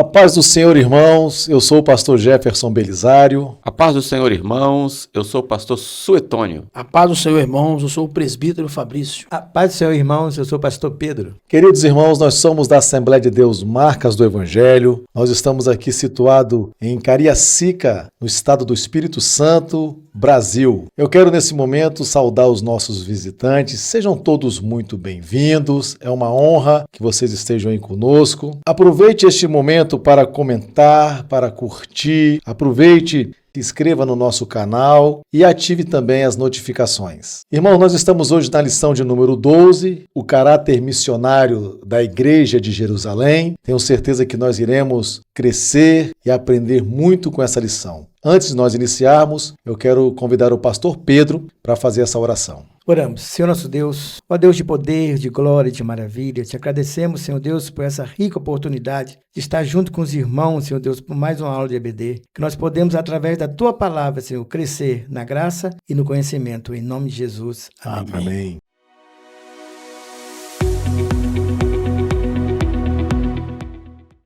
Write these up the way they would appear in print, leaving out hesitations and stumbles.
paz do Senhor, irmãos. Eu sou o pastor Jefferson Belisário. A paz do Senhor, irmãos. Eu sou o pastor Suetônio. A paz do Senhor, irmãos. Eu sou o presbítero Fabrício. A paz do Senhor, irmãos. Eu sou o pastor Pedro. Queridos irmãos, nós somos da Assembleia de Deus Marcas do Evangelho. Nós estamos aqui situados em Cariacica, no estado do Espírito Santo, Brasil. Eu quero nesse momento saudar os nossos visitantes. Sejam todos muito bem-vindos. É uma honra que vocês estejam aí conosco. Aproveite este momento para comentar, para curtir. Aproveite, se inscreva no nosso canal e ative também as notificações. Irmão, nós estamos hoje na lição de número 12, o caráter missionário da Igreja de Jerusalém. Tenho certeza que nós iremos crescer e aprender muito com essa lição. Antes de nós iniciarmos, eu quero convidar o pastor Pedro para fazer essa oração. Oramos. Senhor nosso Deus, ó Deus de poder, de glória e de maravilha, te agradecemos, Senhor Deus, por essa rica oportunidade de estar junto com os irmãos, Senhor Deus, por mais uma aula de EBD, que nós podemos, através da Tua palavra, Senhor, crescer na graça e no conhecimento. Em nome de Jesus. Amém. Amém.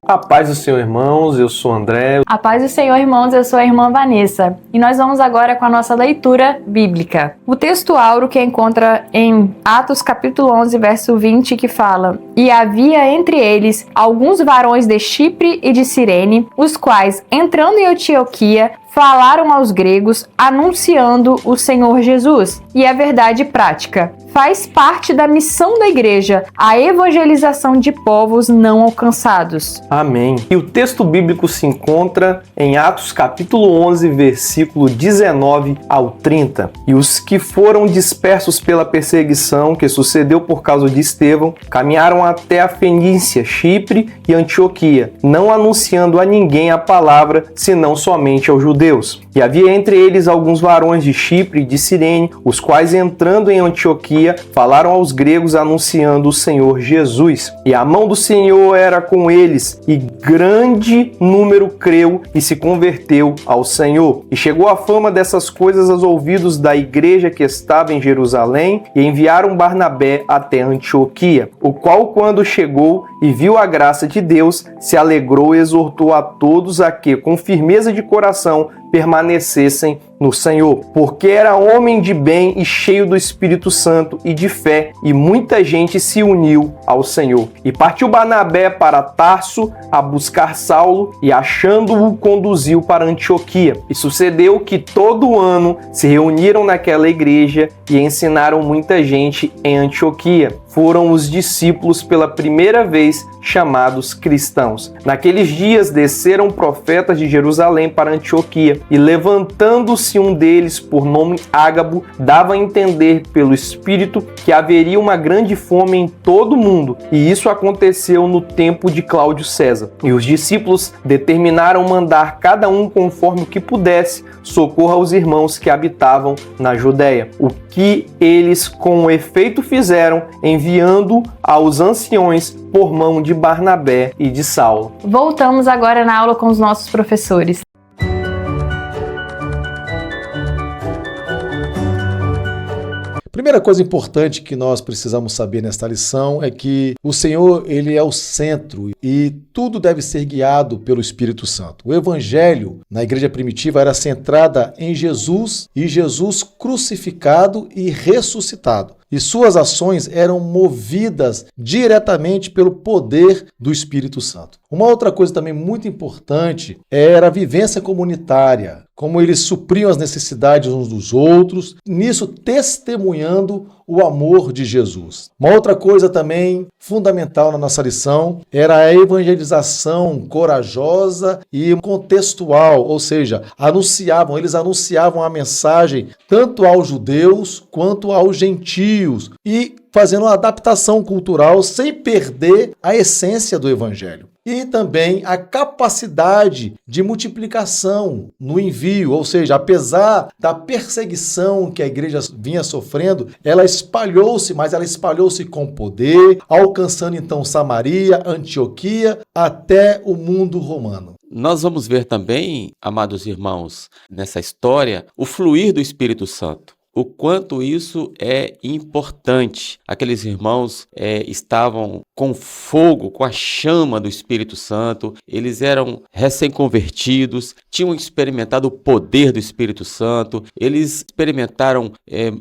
A paz do Senhor, irmãos, eu sou André. A paz do Senhor, irmãos, eu sou a irmã Vanessa. E nós vamos agora com a nossa leitura bíblica. O texto áureo que encontra em Atos capítulo 11, verso 20, que fala: E havia entre eles alguns varões de Chipre e de Cirene, os quais, entrando em Antioquia, falaram aos gregos, anunciando o Senhor Jesus. E a verdade prática faz parte da missão da igreja, a evangelização de povos não alcançados. Amém. E o texto bíblico se encontra em Atos capítulo 11, versículo 19 ao 30. E os que foram dispersos pela perseguição que sucedeu por causa de Estevão, caminharam até a Fenícia, Chipre e Antioquia, não anunciando a ninguém a palavra, senão somente aos judeus. E havia entre eles alguns varões de Chipre e de Cirene, os quais, entrando em Antioquia, falaram aos gregos anunciando o Senhor Jesus. E a mão do Senhor era com eles, e grande número creu e se converteu ao Senhor. E chegou a fama dessas coisas aos ouvidos da igreja que estava em Jerusalém, e enviaram Barnabé até Antioquia, o qual, quando chegou e viu a graça de Deus, se alegrou e exortou a todos a que, com firmeza de coração, permanecessem no Senhor, porque era homem de bem e cheio do Espírito Santo e de fé, e muita gente se uniu ao Senhor. E partiu Barnabé para Tarso a buscar Saulo, e achando-o conduziu para Antioquia. E sucedeu que todo ano se reuniram naquela igreja e ensinaram muita gente em Antioquia. Foram os discípulos pela primeira vez chamados cristãos. Naqueles dias desceram profetas de Jerusalém para Antioquia, e levantando-se um deles, por nome Ágabo, dava a entender pelo Espírito que haveria uma grande fome em todo o mundo, e isso aconteceu no tempo de Cláudio César. E os discípulos determinaram mandar cada um conforme o que pudesse socorro aos irmãos que habitavam na Judéia, o que eles com efeito fizeram, enviando aos anciões por mão de Barnabé e de Saulo. Voltamos agora na aula com os nossos professores. Primeira coisa importante que nós precisamos saber nesta lição é que o Senhor, ele é o centro e tudo deve ser guiado pelo Espírito Santo. O Evangelho na igreja primitiva era centrada em Jesus e Jesus crucificado e ressuscitado. E suas ações eram movidas diretamente pelo poder do Espírito Santo. Uma outra coisa também muito importante era a vivência comunitária, como eles supriam as necessidades uns dos outros, nisso testemunhando o amor de Jesus. Uma outra coisa também fundamental na nossa lição era a evangelização corajosa e contextual, ou seja, eles anunciavam a mensagem tanto aos judeus quanto aos gentios e fazendo uma adaptação cultural sem perder a essência do evangelho. E também a capacidade de multiplicação no envio, ou seja, apesar da perseguição que a igreja vinha sofrendo, ela espalhou-se, mas ela espalhou-se com poder, alcançando então Samaria, Antioquia, até o mundo romano. Nós vamos ver também, amados irmãos, nessa história, o fluir do Espírito Santo. o quanto isso é importante. Aqueles irmãos estavam com fogo, com a chama do Espírito Santo, eles eram recém-convertidos, tinham experimentado o poder do Espírito Santo, eles experimentaram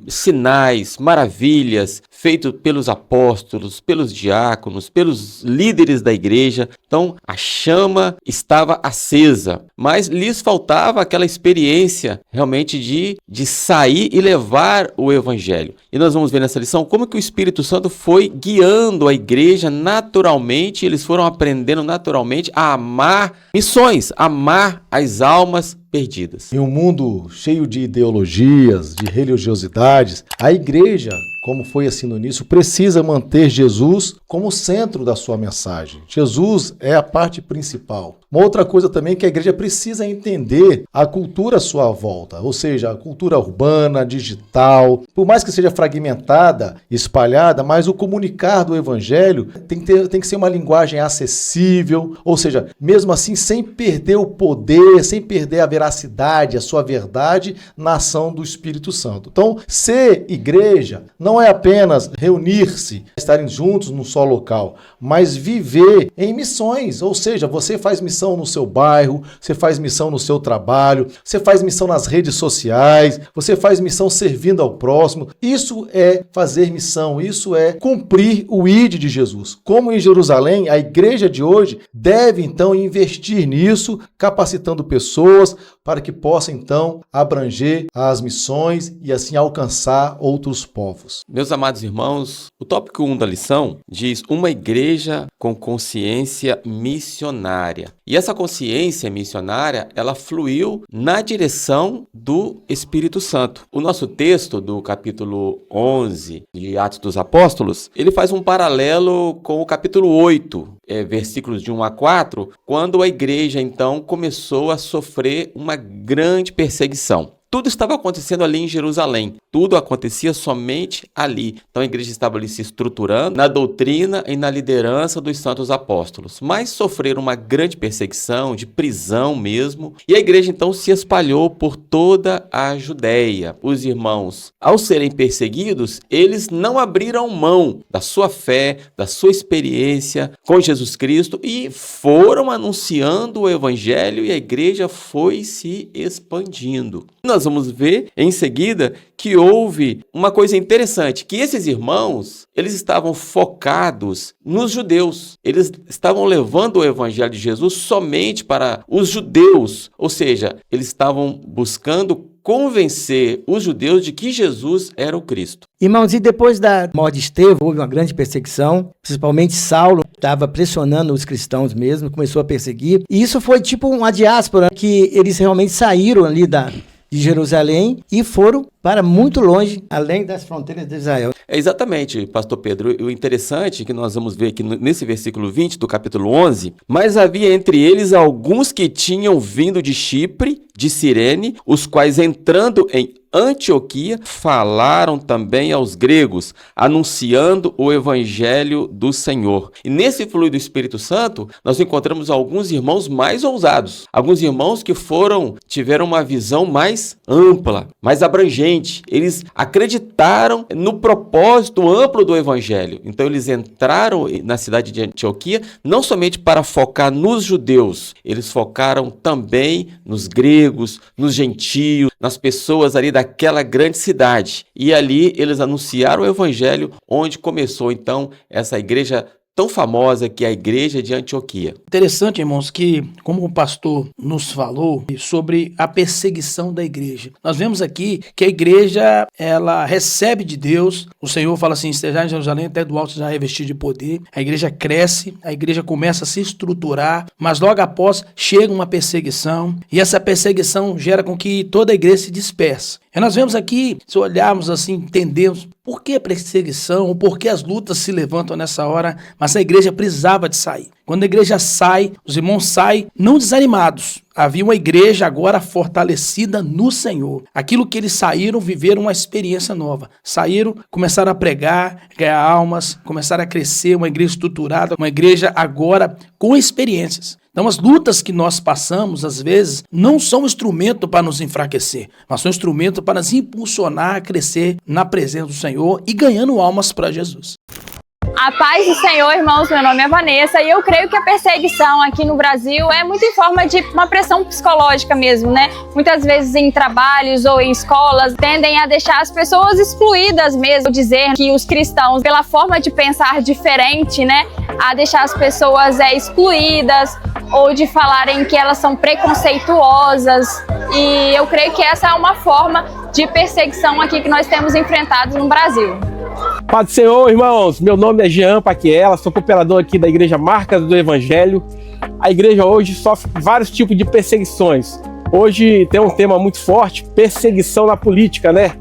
sinais, maravilhas, feitos pelos apóstolos, pelos diáconos, pelos líderes da igreja. Então, a chama estava acesa, mas lhes faltava aquela experiência realmente de sair e levar o evangelho. E nós vamos ver nessa lição como que o Espírito Santo foi guiando a igreja naturalmente, eles foram aprendendo naturalmente a amar missões, amar as almas perdidas. Em um mundo cheio de ideologias, de religiosidades, a igreja, como foi assim no início, precisa manter Jesus como o centro da sua mensagem. Jesus é a parte principal. Uma outra coisa também que a igreja precisa entender a cultura à sua volta, ou seja, a cultura urbana, digital, por mais que seja fragmentada, espalhada, mas o comunicar do evangelho tem que ser uma linguagem acessível, ou seja, mesmo assim sem perder o poder, sem perder a veracidade, a sua verdade na ação do Espírito Santo. Então, ser igreja não é apenas reunir-se, estarem juntos num só local, mas viver em missões, ou seja, você faz missão no seu bairro, você faz missão no seu trabalho, você faz missão nas redes sociais, você faz missão servindo ao próximo. Isso é fazer missão, isso é cumprir o ID de Jesus. Como em Jerusalém, a igreja de hoje deve então investir nisso, capacitando pessoas para que possa então abranger as missões e assim alcançar outros povos. Meus amados irmãos, o tópico 1 da lição diz uma igreja com consciência missionária. E essa consciência missionária, ela fluiu na direção do Espírito Santo. O nosso texto do capítulo 11 de Atos dos Apóstolos, ele faz um paralelo com o capítulo 8, versículos de 1 a 4, quando a igreja então começou a sofrer uma grande perseguição. Tudo estava acontecendo ali em Jerusalém. Tudo acontecia somente ali. Então a igreja estava ali se estruturando na doutrina e na liderança dos santos apóstolos. Mas sofreram uma grande perseguição, de prisão mesmo. E a igreja então se espalhou por toda a Judéia. Os irmãos, ao serem perseguidos, eles não abriram mão da sua fé, da sua experiência com Jesus Cristo e foram anunciando o evangelho e a igreja foi se expandindo. Nós vamos ver em seguida que houve uma coisa interessante, que esses irmãos, eles estavam focados nos judeus. Eles estavam levando o evangelho de Jesus somente para os judeus, ou seja, eles estavam buscando convencer os judeus de que Jesus era o Cristo. Irmãos, e depois da morte de Estevão, houve uma grande perseguição, principalmente Saulo estava pressionando os cristãos mesmo, começou a perseguir, e isso foi tipo uma diáspora, que eles realmente saíram ali de Jerusalém e foram para muito longe, além das fronteiras de Israel. Exatamente, pastor Pedro. O interessante é que nós vamos ver aqui nesse versículo 20 do capítulo 11, mas havia entre eles alguns que tinham vindo de Chipre, de Cirene, os quais entrando em Antioquia, falaram também aos gregos, anunciando o evangelho do Senhor. E nesse fluir do Espírito Santo, nós encontramos alguns irmãos mais ousados, alguns irmãos que tiveram uma visão mais ampla, mais abrangente. Eles acreditaram no propósito amplo do evangelho. Então eles entraram na cidade de Antioquia, não somente para focar nos judeus, eles focaram também nos gregos, nos gentios, nas pessoas ali daquela grande cidade. E ali eles anunciaram o evangelho, onde começou então essa igreja tão famosa que é a igreja de Antioquia. Interessante, irmãos, que como o pastor nos falou sobre a perseguição da igreja, nós vemos aqui que a igreja, ela recebe de Deus, o Senhor fala assim, esteja em Jerusalém, até do alto já revestido de poder, a igreja cresce, a igreja começa a se estruturar, mas logo após chega uma perseguição, e essa perseguição gera com que toda a igreja se disperse. E nós vemos aqui, se olharmos assim, entendemos por que a perseguição, por que as lutas se levantam nessa hora, mas a igreja precisava de sair. Quando a igreja sai, os irmãos saem não desanimados. Havia uma igreja agora fortalecida no Senhor. Aquilo que eles saíram, viveram uma experiência nova. Saíram, começaram a pregar, ganhar almas, começaram a crescer, uma igreja estruturada, uma igreja agora com experiências. Então as lutas que nós passamos, às vezes, não são instrumento para nos enfraquecer, mas são instrumento para nos impulsionar a crescer na presença do Senhor e ganhando almas para Jesus. A paz do Senhor, irmãos, meu nome é Vanessa e eu creio que a perseguição aqui no Brasil é muito em forma de uma pressão psicológica mesmo, né? Muitas vezes em trabalhos ou em escolas tendem a deixar as pessoas excluídas mesmo, dizer que os cristãos, pela forma de pensar diferente, né? A deixar as pessoas excluídas ou de falarem que elas são preconceituosas, e eu creio que essa é uma forma de perseguição aqui que nós temos enfrentado no Brasil. Paz do Senhor, irmãos, meu nome é Jean Paquiela, sou cooperador aqui da Igreja Marcas do Evangelho. A igreja hoje sofre vários tipos de perseguições. Hoje tem um tema muito forte, perseguição na política, né?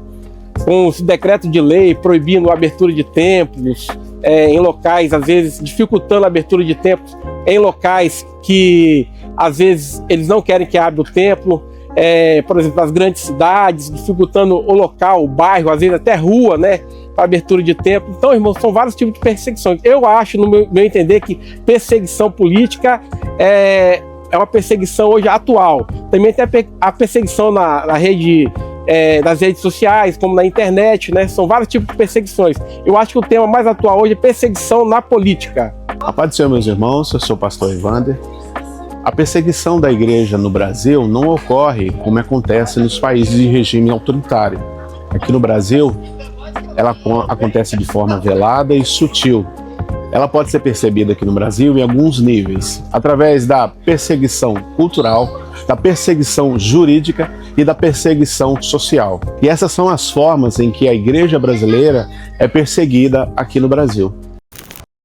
Com os decretos de lei proibindo a abertura de templos em locais, às vezes dificultando a abertura de templos em locais que às vezes eles não querem que abra o templo. Por exemplo, as grandes cidades, dificultando o local, o bairro, às vezes até rua, né, para abertura de templo. Então, irmãos, são vários tipos de perseguições. Eu acho, no meu entender, que perseguição política é uma perseguição hoje atual. Também tem a perseguição na rede, nas redes sociais, como na internet, né? São vários tipos de perseguições. Eu acho que o tema mais atual hoje é perseguição na política. A paz do Senhor, meus irmãos, eu sou o pastor Evander. A perseguição da igreja no Brasil não ocorre como acontece nos países de regime autoritário. Aqui no Brasil, ela acontece de forma velada e sutil. Ela pode ser percebida aqui no Brasil em alguns níveis, através da perseguição cultural, da perseguição jurídica e da perseguição social. E essas são as formas em que a igreja brasileira é perseguida aqui no Brasil.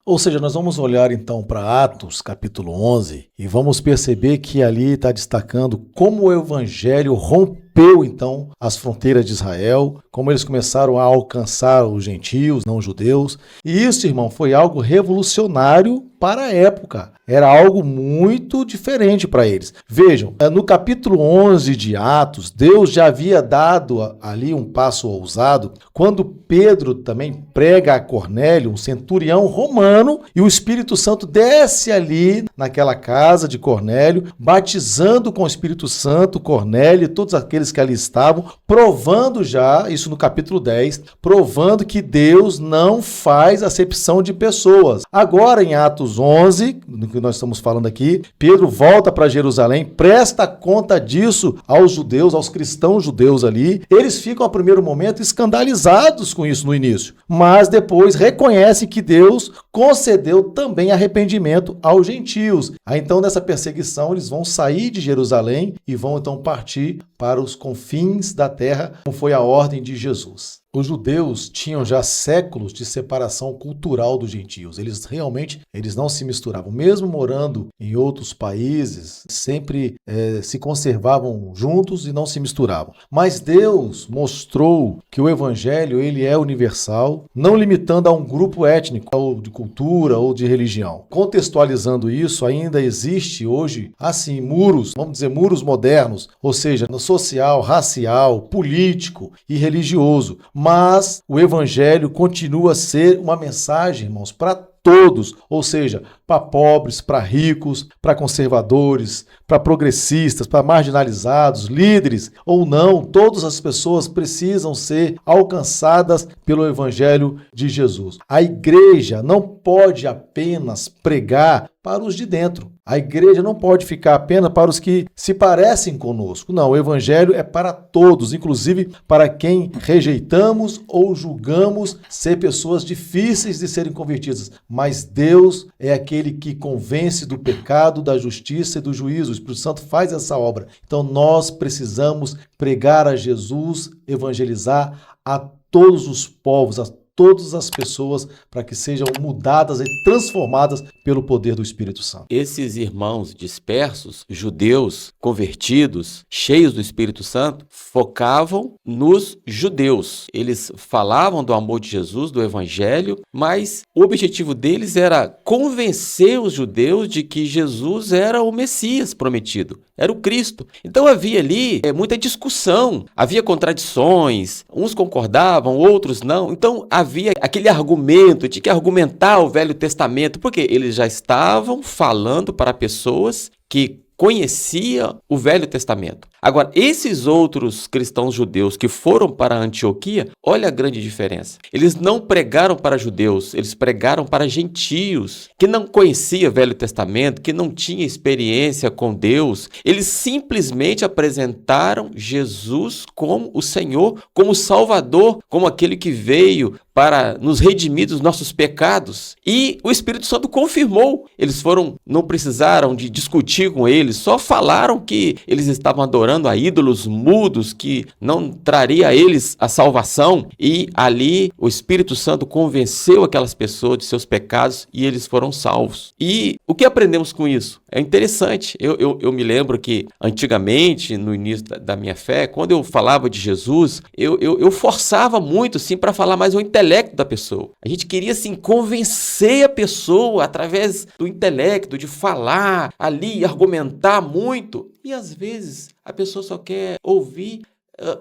Ou seja, nós vamos olhar então para Atos capítulo 11 e vamos perceber que ali está destacando como o evangelho rompeu então as fronteiras de Israel, como eles começaram a alcançar os gentios, não judeus. E isso, irmão, foi algo revolucionário para a época. Era algo muito diferente para eles. Vejam, no capítulo 11 de Atos, Deus já havia dado ali um passo ousado quando Pedro também prega a Cornélio, um centurião romano, e o Espírito Santo desce ali naquela casa de Cornélio, batizando com o Espírito Santo Cornélio e todos aqueles que ali estavam, provando já, isso no capítulo 10, provando que Deus não faz acepção de pessoas. Agora em Atos 11, no que nós estamos falando aqui, Pedro volta para Jerusalém, presta conta disso aos judeus, aos cristãos judeus ali. Eles ficam a primeiro momento escandalizados com isso no início, mas depois reconhecem que Deus concedeu também arrependimento aos gentios. Aí então nessa perseguição eles vão sair de Jerusalém e vão então partir para os confins da terra, como foi a ordem de Jesus. Os judeus tinham já séculos de separação cultural dos gentios. Eles não se misturavam. Mesmo morando em outros países, sempre se conservavam juntos e não se misturavam. Mas Deus mostrou que o evangelho ele é universal, não limitando a um grupo étnico, ou de cultura ou de religião. Contextualizando isso, ainda existe hoje, assim, muros, vamos dizer, muros modernos, ou seja, no social, racial, político e religioso. Mas o evangelho continua a ser uma mensagem, irmãos, para todos, ou seja, para pobres, para ricos, para conservadores, para progressistas, para marginalizados, líderes ou não, todas as pessoas precisam ser alcançadas pelo evangelho de Jesus. A igreja não pode apenas pregar para os de dentro. A igreja não pode ficar apenas para os que se parecem conosco. Não, o evangelho é para todos, inclusive para quem rejeitamos ou julgamos ser pessoas difíceis de serem convertidas. Mas Deus é aquele que convence do pecado, da justiça e do juízo. O Espírito Santo faz essa obra. Então nós precisamos pregar a Jesus, evangelizar a todos os povos, a todas as pessoas, para que sejam mudadas e transformadas pelo poder do Espírito Santo. Esses irmãos dispersos, judeus, convertidos, cheios do Espírito Santo, focavam nos judeus. Eles falavam do amor de Jesus, do Evangelho, mas o objetivo deles era convencer os judeus de que Jesus era o Messias prometido. era o Cristo. Então havia ali muita discussão, havia contradições, uns concordavam, outros não. Então havia aquele argumento, de que argumentar o Velho Testamento, porque eles já estavam falando para pessoas que conhecia o Velho Testamento. Agora, esses outros cristãos judeus que foram para Antioquia, olha a grande diferença. Eles não pregaram para judeus, eles pregaram para gentios, que não conhecia o Velho Testamento, que não tinha experiência com Deus. Eles simplesmente apresentaram Jesus como o Senhor, como o Salvador, como aquele que veio para nos redimir dos nossos pecados. E o Espírito Santo confirmou. Eles não precisaram de discutir com eles, só falaram que eles estavam adorando a ídolos mudos, que não traria a eles a salvação. E ali o Espírito Santo convenceu aquelas pessoas de seus pecados e eles foram salvos. E o que aprendemos com isso? É interessante. Eu me lembro que antigamente, no início da minha fé, quando eu falava de Jesus, eu forçava muito assim, para falar mais o intelecto da pessoa. A gente queria assim, convencer a pessoa através do intelecto, de falar ali, argumentar muito. E às vezes a pessoa só quer ouvir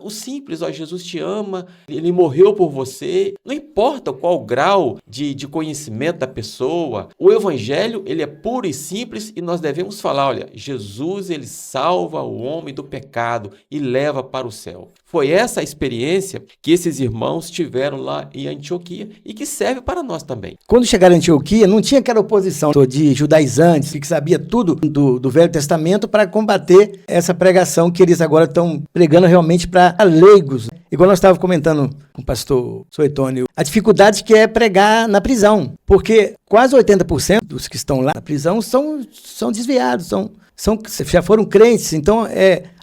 o simples, Jesus te ama, ele morreu por você. Não importa qual o grau de conhecimento da pessoa, o evangelho ele é puro e simples e nós devemos falar, olha, Jesus ele salva o homem do pecado e leva para o céu. Foi essa a experiência que esses irmãos tiveram lá em Antioquia e que serve para nós também. Quando chegaram em Antioquia, não tinha aquela oposição de judaizantes que sabia tudo do Velho Testamento para combater essa pregação que eles agora estão pregando realmente para leigos. Igual nós estávamos comentando com o pastor Suetônio, a dificuldade que é pregar na prisão, porque quase 80% dos que estão lá na prisão são desviados, já foram crentes, então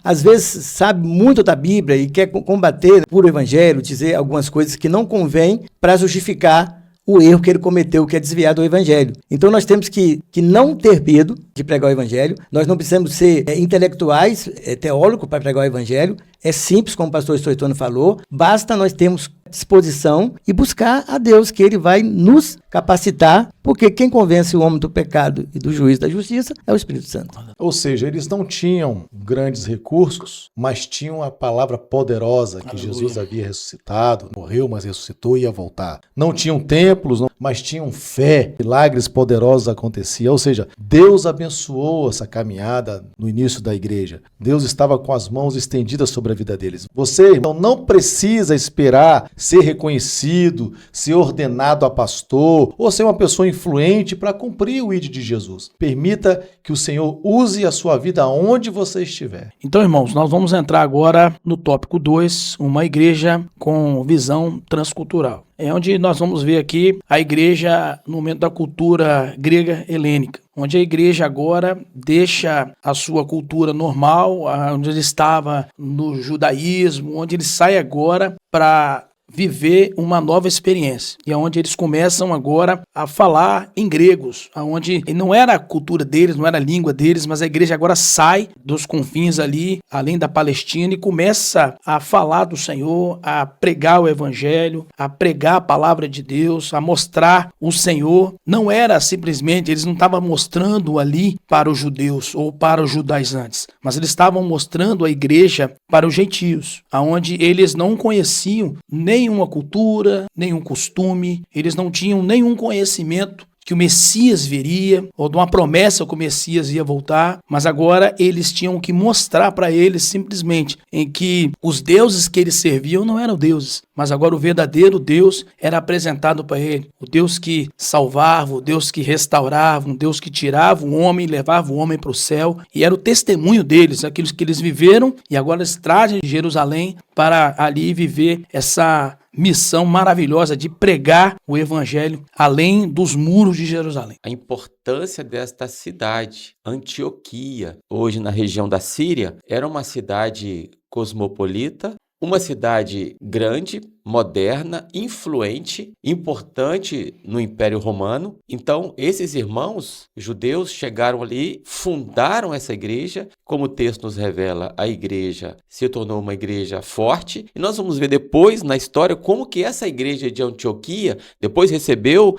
às vezes sabe muito da Bíblia e quer combater por o evangelho, dizer algumas coisas que não convém para justificar o erro que ele cometeu, que é desviar do evangelho. Então nós temos que não ter medo de pregar o evangelho, nós não precisamos ser intelectuais, teólogos para pregar o evangelho, é simples, como o pastor Stoitone falou, basta nós termos disposição e buscar a Deus, que ele vai nos capacitar, porque quem convence o homem do pecado e do juízo da justiça é o Espírito Santo. Ou seja, eles não tinham grandes recursos, mas tinham a palavra poderosa que Jesus havia ressuscitado, morreu, mas ressuscitou e ia voltar. Não tinham templos, mas tinham fé, milagres poderosos aconteciam. Ou seja, Deus abençoou essa caminhada no início da igreja. Deus estava com as mãos estendidas sobre a vida deles. Você, irmão, não precisa esperar ser reconhecido, ser ordenado a pastor ou ser uma pessoa influente para cumprir o ID de Jesus. Permita que o Senhor use a sua vida onde você estiver. Então, irmãos, nós vamos entrar agora no tópico 2, uma igreja com visão transcultural. É onde nós vamos ver aqui a igreja no momento da cultura grega helênica, onde a igreja agora deixa a sua cultura normal, onde ele estava no judaísmo, onde ele sai agora para viver uma nova experiência. E onde eles começam agora a falar em gregos, onde não era a cultura deles, não era a língua deles, mas a igreja agora sai dos confins ali, além da Palestina, e começa a falar do Senhor, a pregar o evangelho, a pregar a palavra de Deus, a mostrar o Senhor. Não era simplesmente, eles não estavam mostrando ali para os judeus ou para os judaizantes, mas eles estavam mostrando a igreja para os gentios, onde eles não conheciam nenhuma cultura, nenhum costume, eles não tinham nenhum conhecimento que o Messias viria, ou de uma promessa que o Messias ia voltar, mas agora eles tinham que mostrar para eles simplesmente em que os deuses que eles serviam não eram deuses, mas agora o verdadeiro Deus era apresentado para ele, o Deus que salvava, o Deus que restaurava, um Deus que tirava o homem e levava o homem para o céu, e era o testemunho deles, aquilo que eles viveram, e agora eles trazem de Jerusalém para ali viver essa missão maravilhosa de pregar o evangelho além dos muros de Jerusalém. A importância desta cidade, Antioquia, hoje na região da Síria, era uma cidade cosmopolita, uma cidade grande, moderna, influente, importante no Império Romano. Então, esses irmãos judeus chegaram ali, fundaram essa igreja. Como o texto nos revela, a igreja se tornou uma igreja forte. E nós vamos ver depois na história como que essa igreja de Antioquia depois recebeu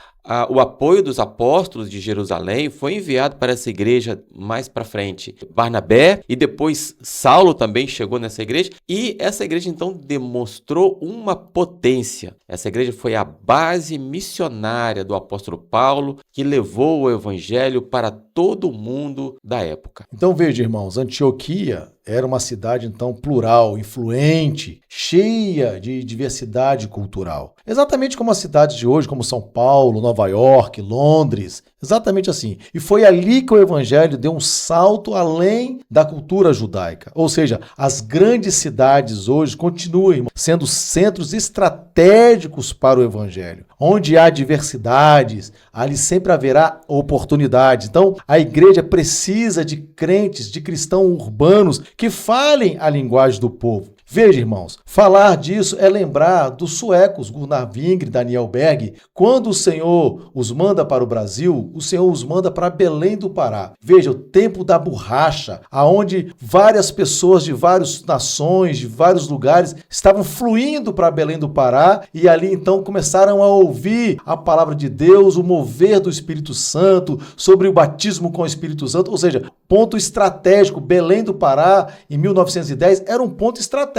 o apoio dos apóstolos de Jerusalém foi enviado para essa igreja mais para frente. Barnabé e depois Saulo também chegou nessa igreja, e essa igreja então demonstrou uma potência. Essa igreja foi a base missionária do apóstolo Paulo, que levou o evangelho para todo o mundo da época. Então veja, irmãos, Antioquia era uma cidade, então, plural, influente, cheia de diversidade cultural. Exatamente como as cidades de hoje, como São Paulo, Nova York, Londres, exatamente assim. E foi ali que o evangelho deu um salto além da cultura judaica. Ou seja, as grandes cidades hoje continuam sendo centros estratégicos para o evangelho. Onde há diversidades, ali sempre haverá oportunidades. Então, a igreja precisa de crentes, de cristãos urbanos que falem a linguagem do povo. Veja, irmãos, falar disso é lembrar dos suecos Gunnar Wingren e Daniel Berg. Quando o Senhor os manda para o Brasil, o Senhor os manda para Belém do Pará. Veja, o tempo da borracha, aonde várias pessoas de várias nações, de vários lugares, estavam fluindo para Belém do Pará, e ali então começaram a ouvir a palavra de Deus, o mover do Espírito Santo, sobre o batismo com o Espírito Santo. Ou seja, ponto estratégico. Belém do Pará, em 1910, era um ponto estratégico.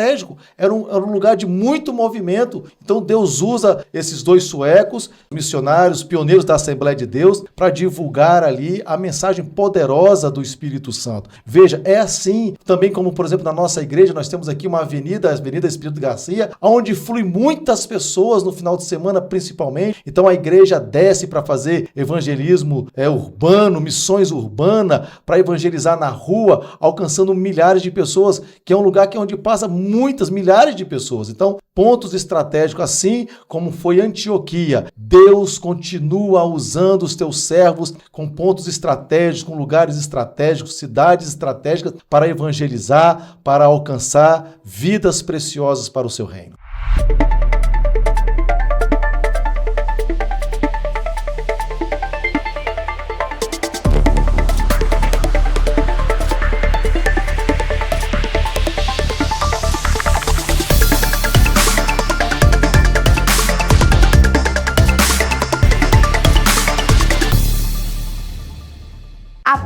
Era um lugar de muito movimento. Então Deus usa esses dois suecos, missionários, pioneiros da Assembleia de Deus, para divulgar ali a mensagem poderosa do Espírito Santo. Veja, é assim também como, por exemplo, na nossa igreja, nós temos aqui uma avenida, a Avenida Espírito Garcia, onde flui muitas pessoas no final de semana, principalmente. Então a igreja desce para fazer evangelismo urbano, missões urbanas, para evangelizar na rua, alcançando milhares de pessoas, que é um lugar onde passa muitas, milhares de pessoas. Então, pontos estratégicos, assim como foi Antioquia. Deus continua usando os teus servos com pontos estratégicos, com lugares estratégicos, cidades estratégicas, para evangelizar, para alcançar vidas preciosas para o seu reino.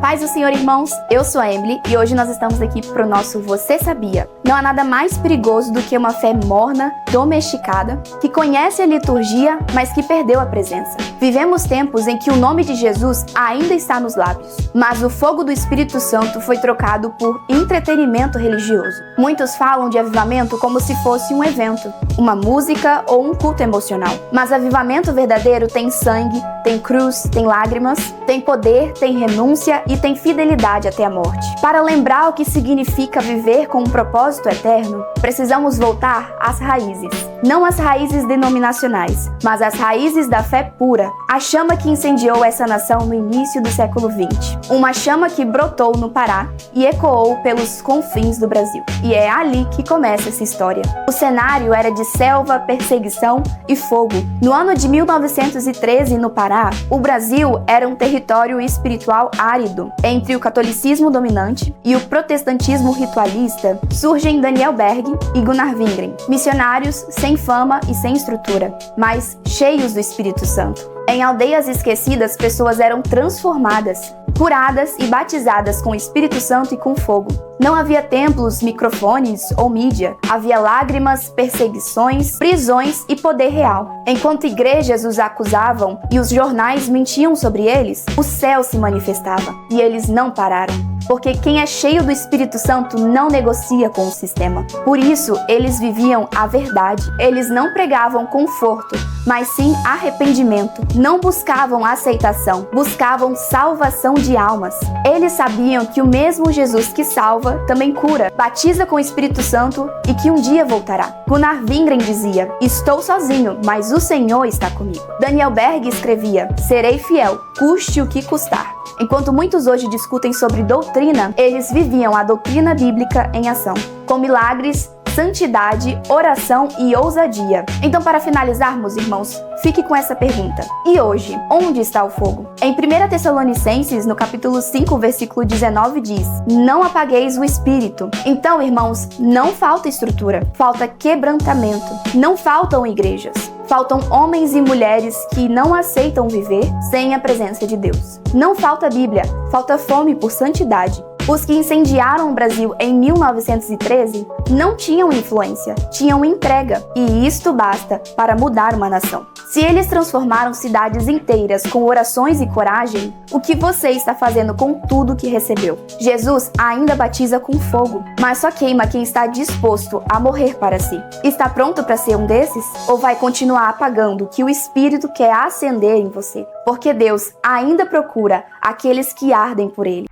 Paz do Senhor, irmãos, eu sou a Emily e hoje nós estamos aqui para o nosso Você Sabia? Não há nada mais perigoso do que uma fé morna, domesticada, que conhece a liturgia, mas que perdeu a presença. Vivemos tempos em que o nome de Jesus ainda está nos lábios, mas o fogo do Espírito Santo foi trocado por entretenimento religioso. Muitos falam de avivamento como se fosse um evento, uma música ou um culto emocional. Mas avivamento verdadeiro tem sangue, tem cruz, tem lágrimas, tem poder, tem renúncia e tem fidelidade até a morte. Para lembrar o que significa viver com um propósito eterno, precisamos voltar às raízes. Não às raízes denominacionais, mas às raízes da fé pura. A chama que incendiou essa nação no início do século XX. Uma chama que brotou no Pará e ecoou pelos confins do Brasil. E é ali que começa essa história. O cenário era de selva, perseguição e fogo. No ano de 1913, no Pará, o Brasil era um território espiritual árido. Entre o catolicismo dominante e o protestantismo ritualista, surgem Daniel Berg e Gunnar Wingren, missionários sem fama e sem estrutura, mas cheios do Espírito Santo. Em aldeias esquecidas, pessoas eram transformadas, curadas e batizadas com o Espírito Santo e com fogo. Não havia templos, microfones ou mídia. Havia lágrimas, perseguições, prisões e poder real. Enquanto igrejas os acusavam e os jornais mentiam sobre eles, o céu se manifestava e eles não pararam. Porque quem é cheio do Espírito Santo não negocia com o sistema. Por isso, eles viviam a verdade. Eles não pregavam conforto, mas sim arrependimento. Não buscavam aceitação, buscavam salvação de almas. Eles sabiam que o mesmo Jesus que salva também cura, batiza com o Espírito Santo e que um dia voltará. Gunnar Wingren dizia: estou sozinho, mas o Senhor está comigo. Daniel Berg escrevia: serei fiel, custe o que custar. Enquanto muitos hoje discutem sobre doutrina, eles viviam a doutrina bíblica em ação, com milagres, santidade, oração e ousadia. Então, para finalizarmos, irmãos, fique com essa pergunta. E hoje, onde está o fogo? Em 1 Tessalonicenses, no capítulo 5, versículo 19, diz: não apagueis o espírito. Então, irmãos, não falta estrutura, falta quebrantamento. Não faltam igrejas. Faltam homens e mulheres que não aceitam viver sem a presença de Deus. Não falta Bíblia, falta fome por santidade. Os que incendiaram o Brasil em 1913 não tinham influência, tinham entrega, e isto basta para mudar uma nação. Se eles transformaram cidades inteiras com orações e coragem, o que você está fazendo com tudo que recebeu? Jesus ainda batiza com fogo, mas só queima quem está disposto a morrer para si. Está pronto para ser um desses? Ou vai continuar apagando o que o Espírito quer acender em você? Porque Deus ainda procura aqueles que ardem por Ele.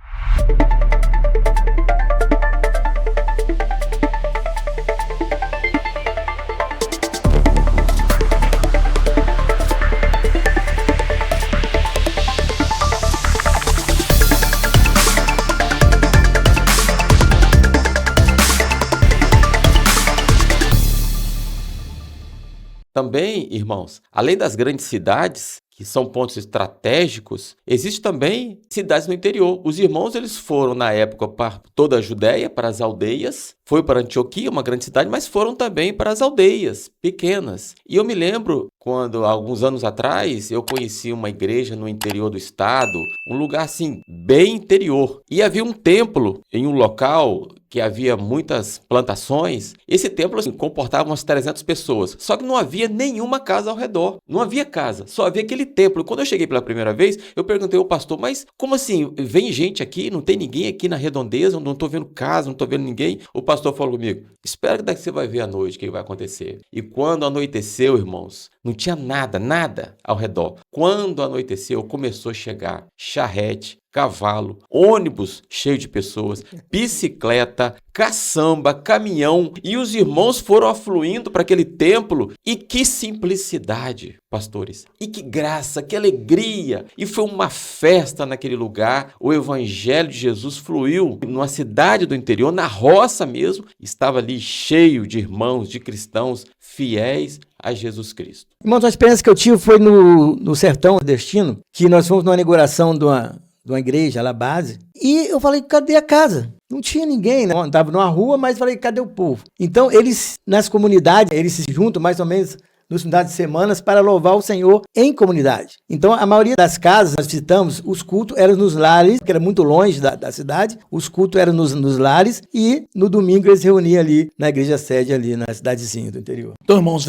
Também, irmãos, além das grandes cidades, que são pontos estratégicos, existem também cidades no interior. Os irmãos, eles foram, na época, para toda a Judéia, para as aldeias, foi para Antioquia, uma grande cidade, mas foram também para as aldeias pequenas. E eu me lembro, quando, alguns anos atrás, eu conheci uma igreja no interior do estado, um lugar, assim, bem interior. E havia um templo em um local que havia muitas plantações. Esse templo, assim, comportava umas 300 pessoas. Só que não havia nenhuma casa ao redor. Não havia casa, só havia aquele templo. Quando eu cheguei pela primeira vez, eu perguntei ao pastor, mas como assim? Vem gente aqui? Não tem ninguém aqui na redondeza? Não estou vendo casa, não estou vendo ninguém? O pastor falou comigo, espera que daqui você vai ver à noite o que vai acontecer. E quando anoiteceu, irmãos, não tinha nada ao redor. Quando anoiteceu, começou a chegar charrete, cavalo, ônibus cheio de pessoas, bicicleta, caçamba, caminhão, e os irmãos foram afluindo para aquele templo. E que simplicidade, pastores, e que graça, que alegria, e foi uma festa naquele lugar. O evangelho de Jesus fluiu numa cidade do interior, na roça mesmo, estava ali cheio de irmãos, de cristãos fiéis a Jesus Cristo. Irmãos, a experiência que eu tive foi no sertão nordestino, que nós fomos numa inauguração de uma igreja lá base, e eu falei, cadê a casa? Não tinha ninguém, né? Estava numa rua, mas falei, cadê o povo? Então, eles, nas comunidades, eles se juntam mais ou menos nos finais de semanas para louvar o Senhor em comunidade. Então, a maioria das casas, nós visitamos, os cultos eram nos lares, que era muito longe da cidade, os cultos eram nos lares, e no domingo eles se reuniam ali na igreja sede, ali na cidadezinha do interior. Então, irmãos,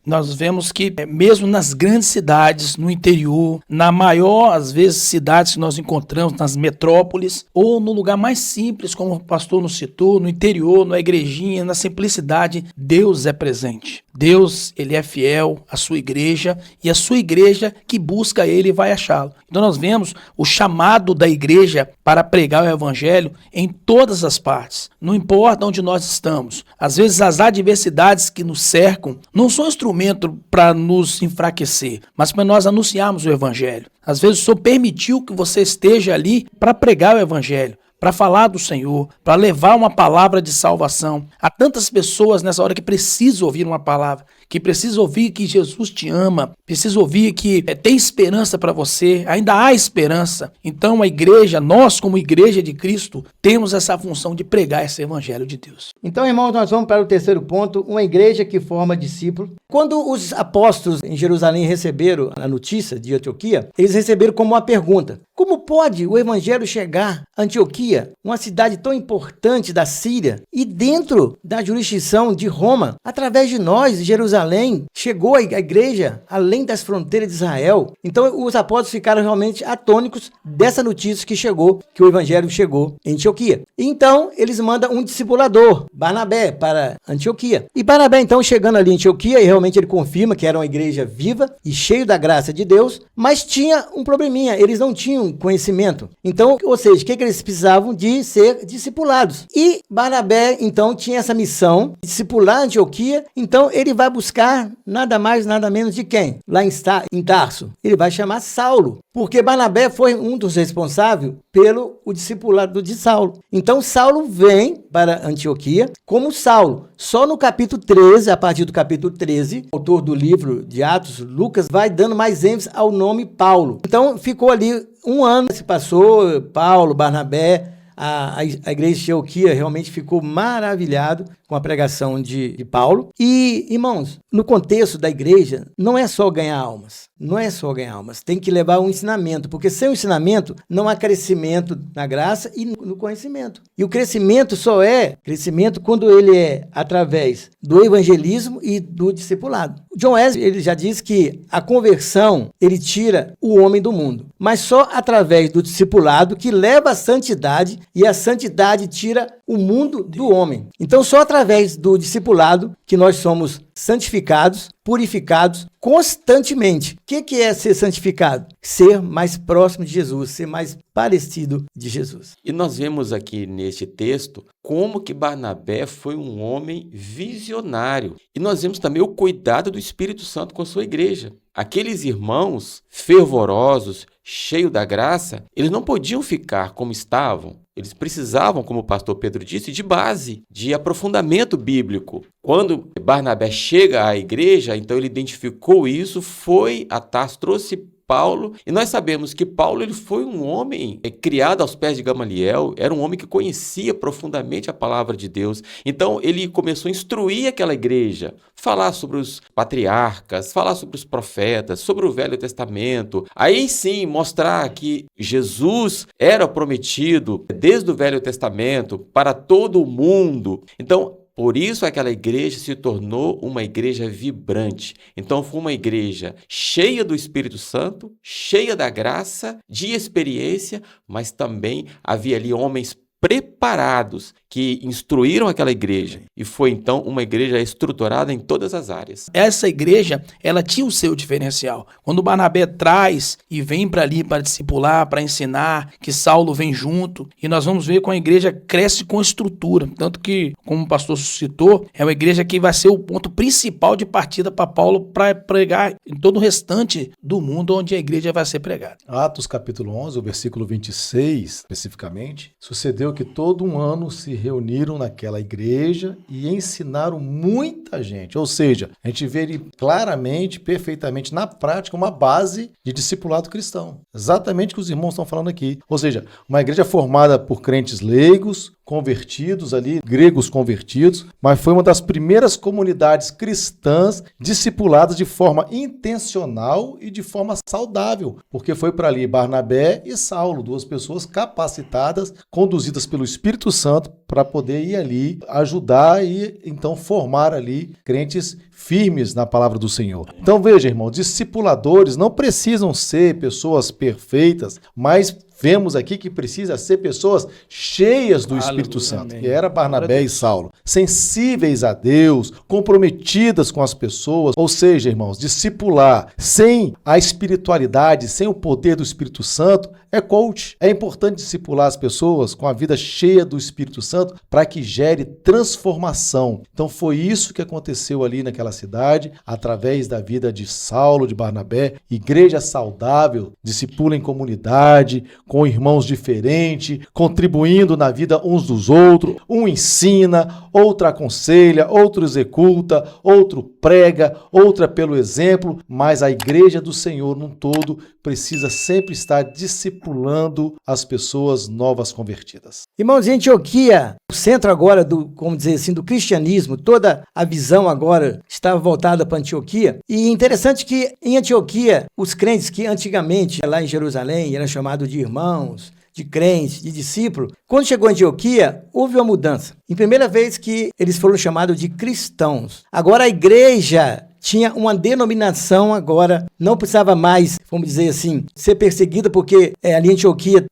nós vemos que mesmo nas grandes cidades, no interior, na maior, às vezes, cidades que nós encontramos, nas metrópoles, ou no lugar mais simples, como o pastor nos citou, no interior, na igrejinha, na simplicidade, Deus é presente. Deus, Ele é fiel à sua igreja, e a sua igreja que busca Ele vai achá-lo. Então nós vemos o chamado da igreja para pregar o evangelho em todas as partes, não importa onde nós estamos. Às vezes as adversidades que nos cercam não são instrumento para nos enfraquecer, mas para nós anunciarmos o evangelho. Às vezes o Senhor permitiu que você esteja ali para pregar o evangelho, para falar do Senhor, para levar uma palavra de salvação. Há tantas pessoas nessa hora que precisam ouvir uma palavra, que precisam ouvir que Jesus te ama, precisam ouvir que tem esperança para você, ainda há esperança. Então a igreja, nós como igreja de Cristo, temos essa função de pregar esse evangelho de Deus. Então, irmãos, nós vamos para o terceiro ponto, uma igreja que forma discípulos. Quando os apóstolos em Jerusalém receberam a notícia de Antioquia, eles receberam como uma pergunta: como pode o evangelho chegar a Antioquia, uma cidade tão importante da Síria, e dentro da jurisdição de Roma? Através de nós, Jerusalém, chegou a igreja além das fronteiras de Israel. Então os apóstolos ficaram realmente atônicos dessa notícia que chegou, que o evangelho chegou em Antioquia. Então eles mandam um discipulador, Barnabé, para Antioquia. E Barnabé, então, chegando ali em Antioquia, e realmente ele confirma que era uma igreja viva e cheia da graça de Deus, mas tinha um probleminha, eles não tinham conhecimento. Então, ou seja, o que eles precisavam? precisavam de ser discipulados. E Barnabé, então, tinha essa missão de discipular Antioquia, então ele vai buscar nada mais, nada menos de quem? Lá em Tarso. Ele vai chamar Saulo, porque Barnabé foi um dos responsáveis pelo discipulado de Saulo. Então, Saulo vem para Antioquia como Saulo. Só no capítulo 13, a partir do capítulo 13, o autor do livro de Atos, Lucas, vai dando mais ênfase ao nome Paulo. Então, ficou ali um ano, se passou, Paulo, Barnabé, a igreja de Antioquia realmente ficou maravilhado com a pregação de Paulo. E, irmãos, no contexto da igreja, não é só ganhar almas. Não é só ganhar almas. Tem que levar um ensinamento, porque sem o ensinamento não há crescimento na graça e no conhecimento. E o crescimento só é crescimento quando ele é através do evangelismo e do discipulado. John Wesley, ele já diz que a conversão, ele tira o homem do mundo, mas só através do discipulado que leva à santidade, e a santidade tira o mundo do homem. Então, só através do discipulado que nós somos santificados, purificados constantemente. O que é ser santificado? Ser mais próximo de Jesus, ser mais parecido de Jesus. E nós vemos aqui neste texto como que Barnabé foi um homem visionário. E nós vemos também o cuidado do Espírito Santo com a sua igreja. Aqueles irmãos fervorosos, cheios da graça, eles não podiam ficar como estavam. Eles precisavam, como o pastor Pedro disse, de base, de aprofundamento bíblico. Quando Barnabé chega à igreja, então ele identificou isso, foi a Tarso, trouxe Paulo, e nós sabemos que Paulo ele foi um homem criado aos pés de Gamaliel, era um homem que conhecia profundamente a palavra de Deus. Então ele começou a instruir aquela igreja, falar sobre os patriarcas, falar sobre os profetas, sobre o Velho Testamento. Aí sim mostrar que Jesus era prometido desde o Velho Testamento para todo o mundo. Então, por isso aquela igreja se tornou uma igreja vibrante. Então foi uma igreja cheia do Espírito Santo, cheia da graça, de experiência, mas também havia ali homens preparados que instruíram aquela igreja. E foi então uma igreja estruturada em todas as áreas. Essa igreja, ela tinha o seu diferencial. Quando Barnabé traz e vem para ali para discipular, para ensinar, que Saulo vem junto, e nós vamos ver como a igreja cresce com estrutura. Tanto que, como o pastor citou, é uma igreja que vai ser o ponto principal de partida para Paulo para pregar em todo o restante do mundo onde a igreja vai ser pregada. Atos capítulo 11, o versículo 26, especificamente, sucedeu que todo um ano se reuniram naquela igreja e ensinaram muita gente. Ou seja, a gente vê ele claramente, perfeitamente, na prática, uma base de discipulado cristão. Exatamente o que os irmãos estão falando aqui. Ou seja, uma igreja formada por crentes leigos, convertidos ali, gregos convertidos, mas foi uma das primeiras comunidades cristãs discipuladas de forma intencional e de forma saudável, porque foi para ali Barnabé e Saulo, duas pessoas capacitadas, conduzidas pelo Espírito Santo para poder ir ali ajudar e então formar ali crentes firmes na palavra do Senhor. Então veja, irmão, discipuladores não precisam ser pessoas perfeitas, mas vemos aqui que precisa ser pessoas cheias do Espírito Santo, que era Barnabé e Saulo, sensíveis a Deus, comprometidas com as pessoas, ou seja, irmãos, discipular sem a espiritualidade, sem o poder do Espírito Santo, é coach. É importante discipular as pessoas com a vida cheia do Espírito Santo para que gere transformação. Então foi isso que aconteceu ali naquela cidade, através da vida de Saulo, de Barnabé, igreja saudável, discipula em comunidade, com irmãos diferentes, contribuindo na vida uns dos outros. Um ensina, outro aconselha, outro executa, outro prega, outra pelo exemplo, mas a igreja do Senhor num todo precisa sempre estar discipulando as pessoas novas convertidas. Irmãos, em Antioquia, o centro agora do, como dizer assim, do cristianismo, toda a visão agora estava voltada para Antioquia. E interessante que em Antioquia, os crentes que antigamente lá em Jerusalém eram chamados de irmãos, de crentes, de discípulos, quando chegou a Antioquia, houve uma mudança. Em primeira vez que eles foram chamados de cristãos. Agora a igreja tinha uma denominação agora, não precisava mais, vamos dizer assim, ser perseguida, porque ali em Antioquia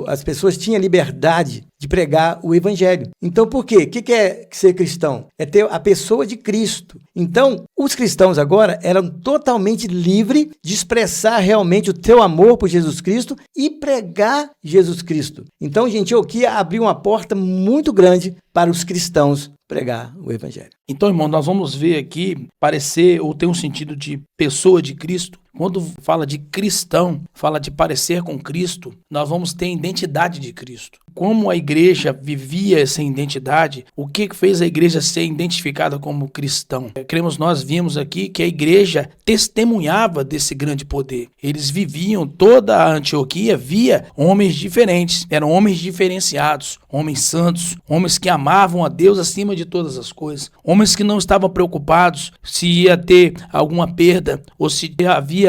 as pessoas tinham liberdade de pregar o evangelho. Então, por quê? O que é ser cristão? É ter a pessoa de Cristo. Então, os cristãos agora eram totalmente livres de expressar realmente o seu amor por Jesus Cristo e pregar Jesus Cristo. Então, Antioquia abriu uma porta muito grande para os cristãos pregar o evangelho. Então, irmão, nós vamos ver aqui parecer ou ter um sentido de pessoa de Cristo. Quando fala de cristão, fala de parecer com Cristo, nós vamos ter a identidade de Cristo. Como a igreja vivia essa identidade, o que fez a igreja ser identificada como cristão? Nós vimos aqui que a igreja testemunhava desse grande poder. Eles viviam, toda a Antioquia via homens diferentes, eram homens diferenciados, homens santos, homens que amavam a Deus acima de todas as coisas, homens que não estavam preocupados se ia ter alguma perda ou se havia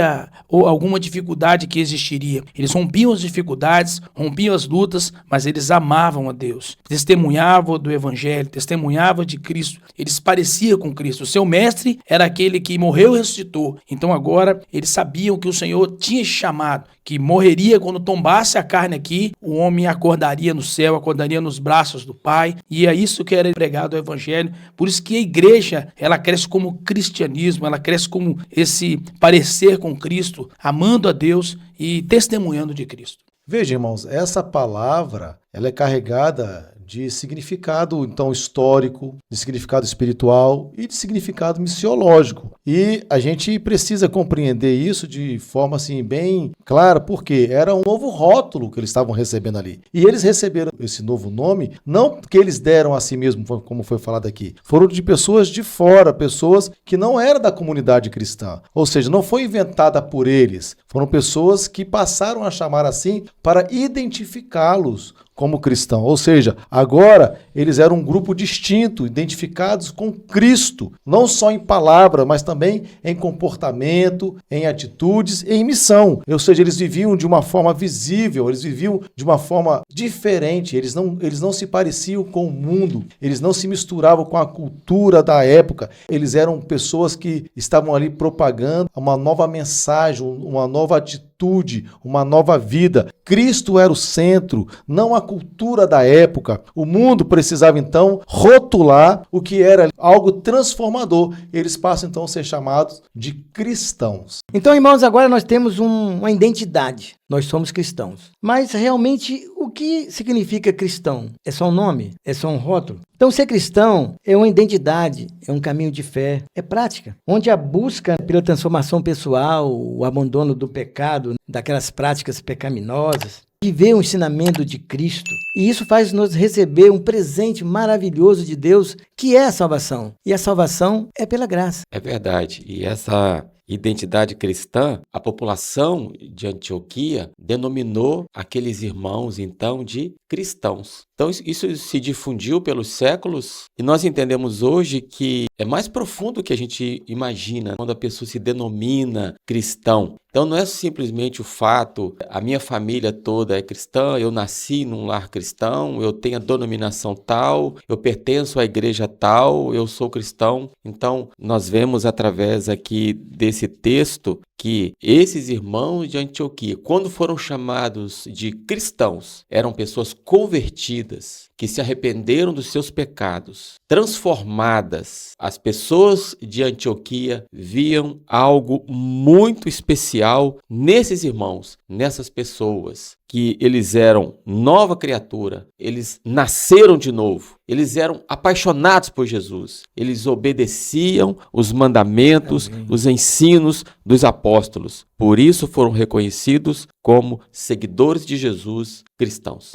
alguma dificuldade que existiria. Eles rompiam as dificuldades, rompiam as lutas, mas eles amavam a Deus, testemunhavam do evangelho, testemunhavam de Cristo, eles pareciam com Cristo. O seu mestre era aquele que morreu e ressuscitou. Então agora eles sabiam que o Senhor tinha chamado, que morreria quando tombasse a carne aqui, o homem acordaria no céu, acordaria nos braços do Pai, e é isso que era pregado o evangelho. Por isso que a igreja, ela cresce como cristianismo, ela cresce como esse parecer com Cristo, amando a Deus e testemunhando de Cristo. Veja, irmãos, essa palavra, ela é carregada de significado, então, histórico, de significado espiritual e de significado missiológico. E a gente precisa compreender isso de forma, assim, bem clara, porque era um novo rótulo que eles estavam recebendo ali. E eles receberam esse novo nome, não que eles deram a si mesmo, como foi falado aqui. Foram de pessoas de fora, pessoas que não eram da comunidade cristã. Ou seja, não foi inventada por eles. Foram pessoas que passaram a chamar assim para identificá-los como cristão. Ou seja, agora eles eram um grupo distinto, identificados com Cristo, não só em palavra, mas também em comportamento, em atitudes e em missão. Ou seja, eles viviam de uma forma visível, eles viviam de uma forma diferente, eles não se pareciam com o mundo, eles não se misturavam com a cultura da época, eles eram pessoas que estavam ali propagando uma nova mensagem, uma nova atitude, uma nova vida. Cristo era o centro, não a cultura da época. O mundo precisava então rotular o que era algo transformador. Eles passam então a ser chamados de cristãos. Então, irmãos, agora nós temos uma identidade. Nós somos cristãos. Mas realmente o que significa cristão? É só um nome? É só um rótulo? Então, ser cristão é uma identidade, é um caminho de fé, é prática, onde a busca pela transformação pessoal, o abandono do pecado, daquelas práticas pecaminosas, viver o ensinamento de Cristo. E isso faz nos receber um presente maravilhoso de Deus, que é a salvação. E a salvação é pela graça. É verdade. E essa identidade cristã, a população de Antioquia denominou aqueles irmãos, então, de cristãos. Então, isso se difundiu pelos séculos e nós entendemos hoje que é mais profundo do que a gente imagina quando a pessoa se denomina cristão. Então, não é simplesmente o fato, a minha família toda é cristã, eu nasci num lar cristão, eu tenho a denominação tal, eu pertenço à igreja tal, eu sou cristão. Então, nós vemos através aqui desse texto que esses irmãos de Antioquia, quando foram chamados de cristãos, eram pessoas convertidas, que se arrependeram dos seus pecados, transformadas. As pessoas de Antioquia viam algo muito especial nesses irmãos, nessas pessoas, que eles eram nova criatura, eles nasceram de novo, eles eram apaixonados por Jesus, eles obedeciam os mandamentos, os ensinos dos apóstolos. Por isso foram reconhecidos como seguidores de Jesus, cristãos.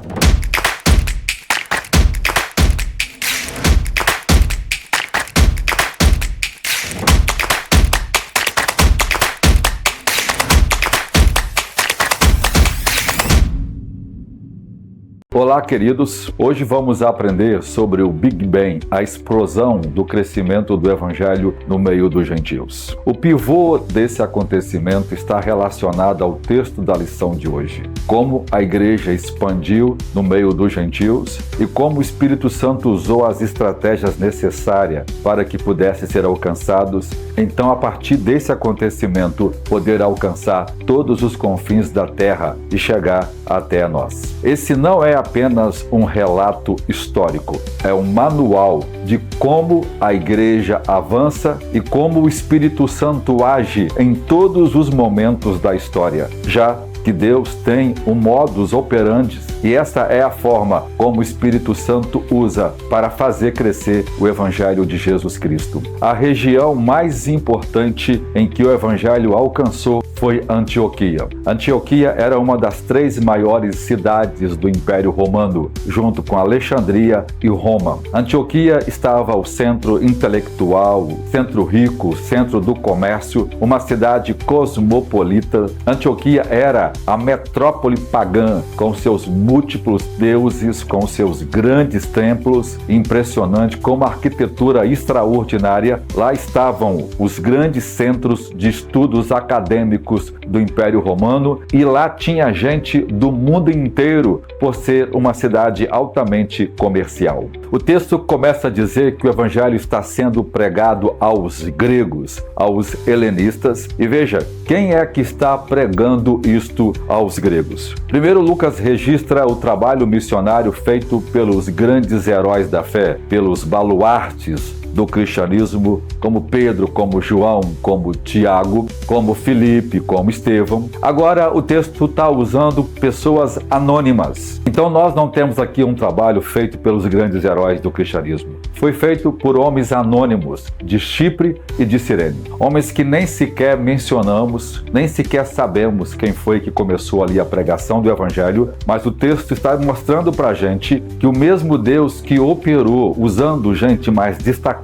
Olá, queridos. Hoje vamos aprender sobre o Big Bang, a explosão do crescimento do Evangelho no meio dos gentios. O pivô desse acontecimento está relacionado ao texto da lição de hoje. Como a igreja expandiu no meio dos gentios e como o Espírito Santo usou as estratégias necessárias para que pudessem ser alcançados. Então, a partir desse acontecimento, poder alcançar todos os confins da terra e chegar até nós. Esse não é apenas um relato histórico, é um manual de como a igreja avança e como o Espírito Santo age em todos os momentos da história, já que Deus tem um modus operandi e essa é a forma como o Espírito Santo usa para fazer crescer o Evangelho de Jesus Cristo. A região mais importante em que o Evangelho alcançou foi Antioquia. Antioquia era uma das 3 maiores cidades do Império Romano, junto com Alexandria e Roma. Antioquia estava ao centro intelectual, centro rico, centro do comércio, uma cidade cosmopolita. Antioquia era a metrópole pagã, com seus múltiplos deuses, com seus grandes templos, impressionante, com uma arquitetura extraordinária. Lá estavam os grandes centros de estudos acadêmicos do Império Romano e lá tinha gente do mundo inteiro por ser uma cidade altamente comercial. O texto começa a dizer que o Evangelho está sendo pregado aos gregos, aos helenistas, e veja, quem é que está pregando isto aos gregos? Primeiro, Lucas registra o trabalho missionário feito pelos grandes heróis da fé, pelos baluartes do cristianismo, como Pedro, como João, como Tiago, como Filipe, como Estevão. Agora o texto está usando pessoas anônimas. Então nós não temos aqui um trabalho feito pelos grandes heróis do cristianismo. Foi feito por homens anônimos de Chipre e de Cirene. Homens que nem sequer mencionamos, nem sequer sabemos quem foi que começou ali a pregação do Evangelho, mas o texto está mostrando para a gente que o mesmo Deus que operou usando gente mais destacada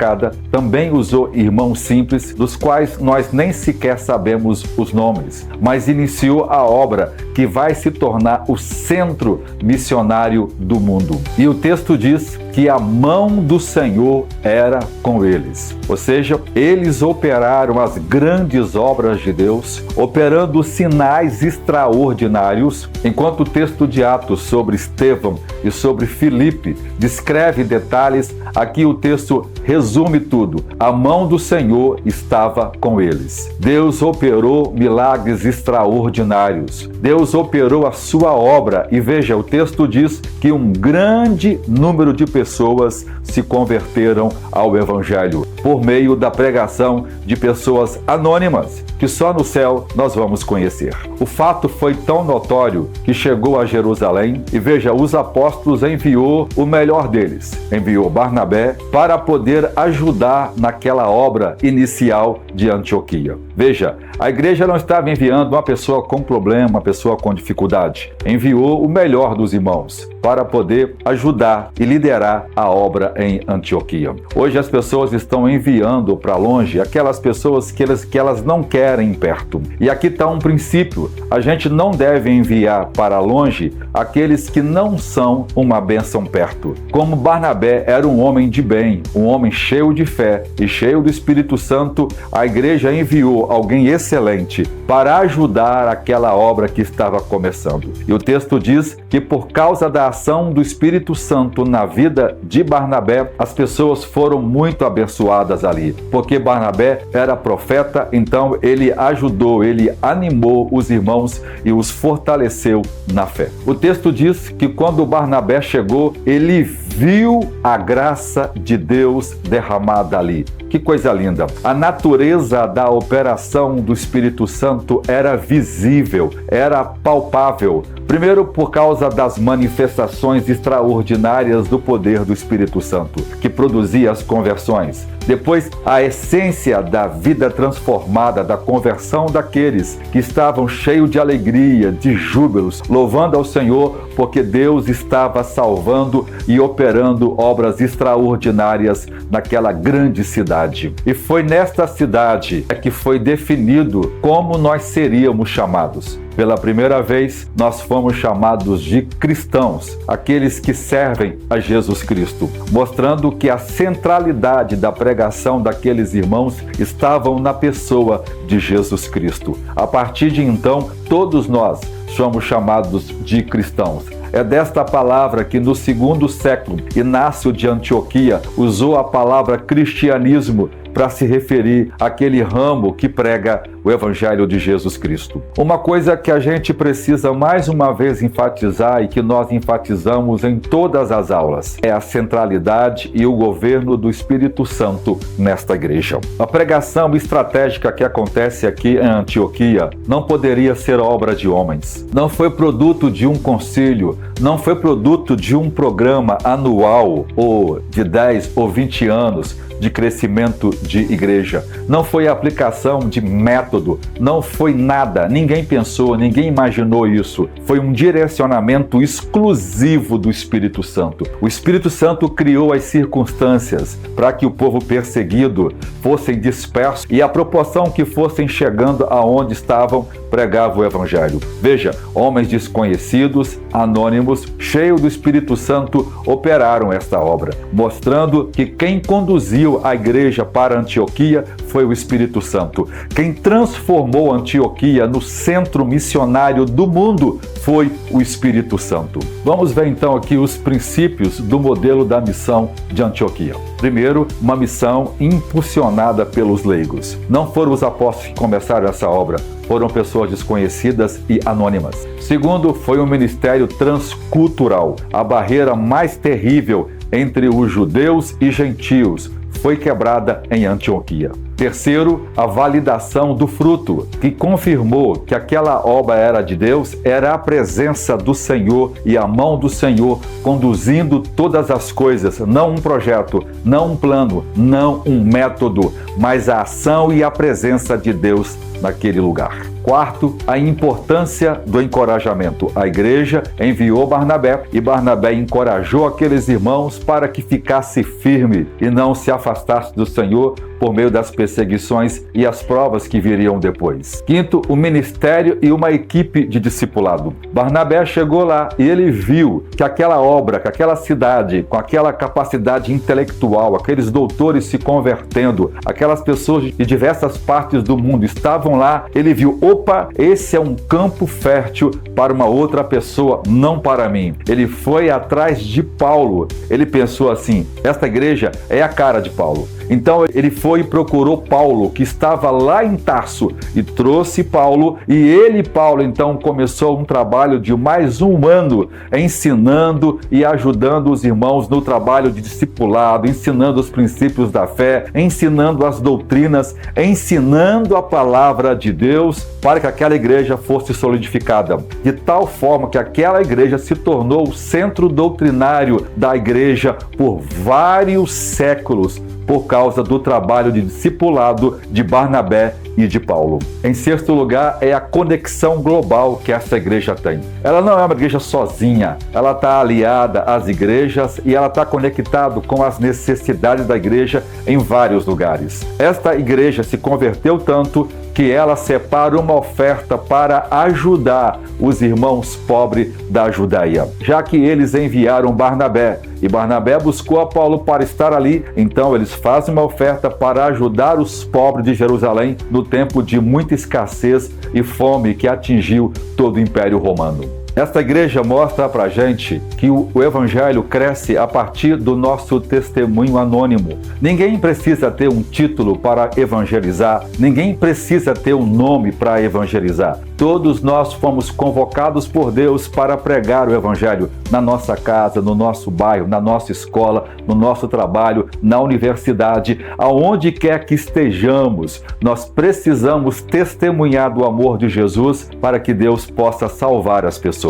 também usou irmãos simples, dos quais nós nem sequer sabemos os nomes, mas iniciou a obra que vai se tornar o centro missionário do mundo. E o texto diz que a mão do Senhor era com eles. Ou seja, eles operaram as grandes obras de Deus, operando sinais extraordinários, enquanto o texto de Atos sobre Estevão e sobre Filipe descreve detalhes, aqui o texto resume tudo. A mão do Senhor estava com eles. Deus operou milagres extraordinários. Deus operou a sua obra e veja, o texto diz que um grande número de pessoas se converteram ao Evangelho por meio da pregação de pessoas anônimas que só no céu nós vamos conhecer. O fato foi tão notório que chegou a Jerusalém e veja, os apóstolos enviou o melhor deles. Enviou Barnabé para poder ajudar naquela obra inicial de Antioquia. Veja, a igreja não estava enviando uma pessoa com problema, uma pessoa com dificuldade. Enviou o melhor dos irmãos para poder ajudar e liderar a obra em Antioquia. Hoje as pessoas estão enviando para longe aquelas pessoas que elas não querem perto. E aqui está um princípio: a gente não deve enviar para longe aqueles que não são uma bênção perto. Como Barnabé era um homem de bem, um homem cheio de fé e cheio do Espírito Santo, a igreja enviou alguém excelente para ajudar aquela obra que estava começando. E o texto diz que por causa da ação do Espírito Santo na vida de Barnabé, as pessoas foram muito abençoadas ali, porque Barnabé era profeta, então ele ajudou, ele animou os irmãos e os fortaleceu na fé. O texto diz que quando Barnabé chegou, ele viu a graça de Deus derramada ali. Que coisa linda! A natureza da operação do Espírito Santo era visível, era palpável. Primeiro, por causa das manifestações extraordinárias do poder do Espírito Santo, que produzia as conversões. Depois, a essência da vida transformada, da conversão daqueles que estavam cheios de alegria, de júbilos, louvando ao Senhor, porque Deus estava salvando e operando obras extraordinárias naquela grande cidade. E foi nesta cidade que foi definido como nós seríamos chamados. Pela primeira vez, nós fomos chamados de cristãos, aqueles que servem a Jesus Cristo, mostrando que a centralidade da pregação daqueles irmãos estavam na pessoa de Jesus Cristo. A partir de então, todos nós somos chamados de cristãos. É desta palavra que no 2º século, Inácio de Antioquia usou a palavra cristianismo para se referir àquele ramo que prega o Evangelho de Jesus Cristo. Uma coisa que a gente precisa mais uma vez enfatizar e que nós enfatizamos em todas as aulas é a centralidade e o governo do Espírito Santo nesta igreja. A pregação estratégica que acontece aqui em Antioquia não poderia ser obra de homens. Não foi produto de um concílio, não foi produto de um programa anual ou de 10 ou 20 anos de crescimento de igreja. Não foi aplicação de método, não foi nada. Ninguém pensou, ninguém imaginou isso. Foi um direcionamento exclusivo do Espírito Santo. O Espírito Santo criou as circunstâncias para que o povo perseguido fossem dispersos e a proporção que fossem chegando aonde estavam, pregava o Evangelho. Veja, homens desconhecidos, anônimos, cheios do Espírito Santo, operaram esta obra, mostrando que quem conduziu a igreja para Antioquia foi o Espírito Santo. Quem transformou Antioquia no centro missionário do mundo foi o Espírito Santo. Vamos ver então aqui os princípios do modelo da missão de Antioquia. Primeiro, uma missão impulsionada pelos leigos. Não foram os apóstolos que começaram essa obra, foram pessoas desconhecidas e anônimas. Segundo, foi um ministério transcultural. A barreira mais terrível entre os judeus e gentios foi quebrada em Antioquia. Terceiro, a validação do fruto, que confirmou que aquela obra era de Deus, era a presença do Senhor e a mão do Senhor conduzindo todas as coisas, não um projeto, não um plano, não um método, mas a ação e a presença de Deus naquele lugar. Quarto, a importância do encorajamento. A igreja enviou Barnabé e Barnabé encorajou aqueles irmãos para que ficasse firme e não se afastasse do Senhor por meio das perseguições e as provas que viriam depois. Quinto, o ministério e uma equipe de discipulado. Barnabé chegou lá e ele viu que aquela obra, que aquela cidade, com aquela capacidade intelectual, aqueles doutores se convertendo, aquelas pessoas de diversas partes do mundo estavam lá, ele viu, opa, esse é um campo fértil para uma outra pessoa, não para mim. Ele foi atrás de Paulo. Ele pensou assim, esta igreja é a cara de Paulo. Então ele foi e procurou Paulo, que estava lá em Tarso, e trouxe Paulo, e ele, Paulo, então começou um trabalho de mais um ano, ensinando e ajudando os irmãos no trabalho de discipulado, ensinando os princípios da fé, ensinando as doutrinas, ensinando a palavra de Deus, para que aquela igreja fosse solidificada, de tal forma que aquela igreja se tornou o centro doutrinário da igreja por vários séculos, por causa do trabalho de discipulado de Barnabé e de Paulo. Em sexto lugar, é a conexão global que essa igreja tem. Ela não é uma igreja sozinha, ela está aliada às igrejas e ela está conectada com as necessidades da igreja em vários lugares. Esta igreja se converteu tanto que ela separa uma oferta para ajudar os irmãos pobres da Judeia, já que eles enviaram Barnabé e Barnabé buscou a Paulo para estar ali, então eles fazem uma oferta para ajudar os pobres de Jerusalém no tempo de muita escassez e fome que atingiu todo o Império Romano. Esta igreja mostra pra gente que o evangelho cresce a partir do nosso testemunho anônimo. Ninguém precisa ter um título para evangelizar, ninguém precisa ter um nome para evangelizar. Todos nós fomos convocados por Deus para pregar o evangelho na nossa casa, no nosso bairro, na nossa escola, no nosso trabalho, na universidade, aonde quer que estejamos. Nós precisamos testemunhar do amor de Jesus para que Deus possa salvar as pessoas.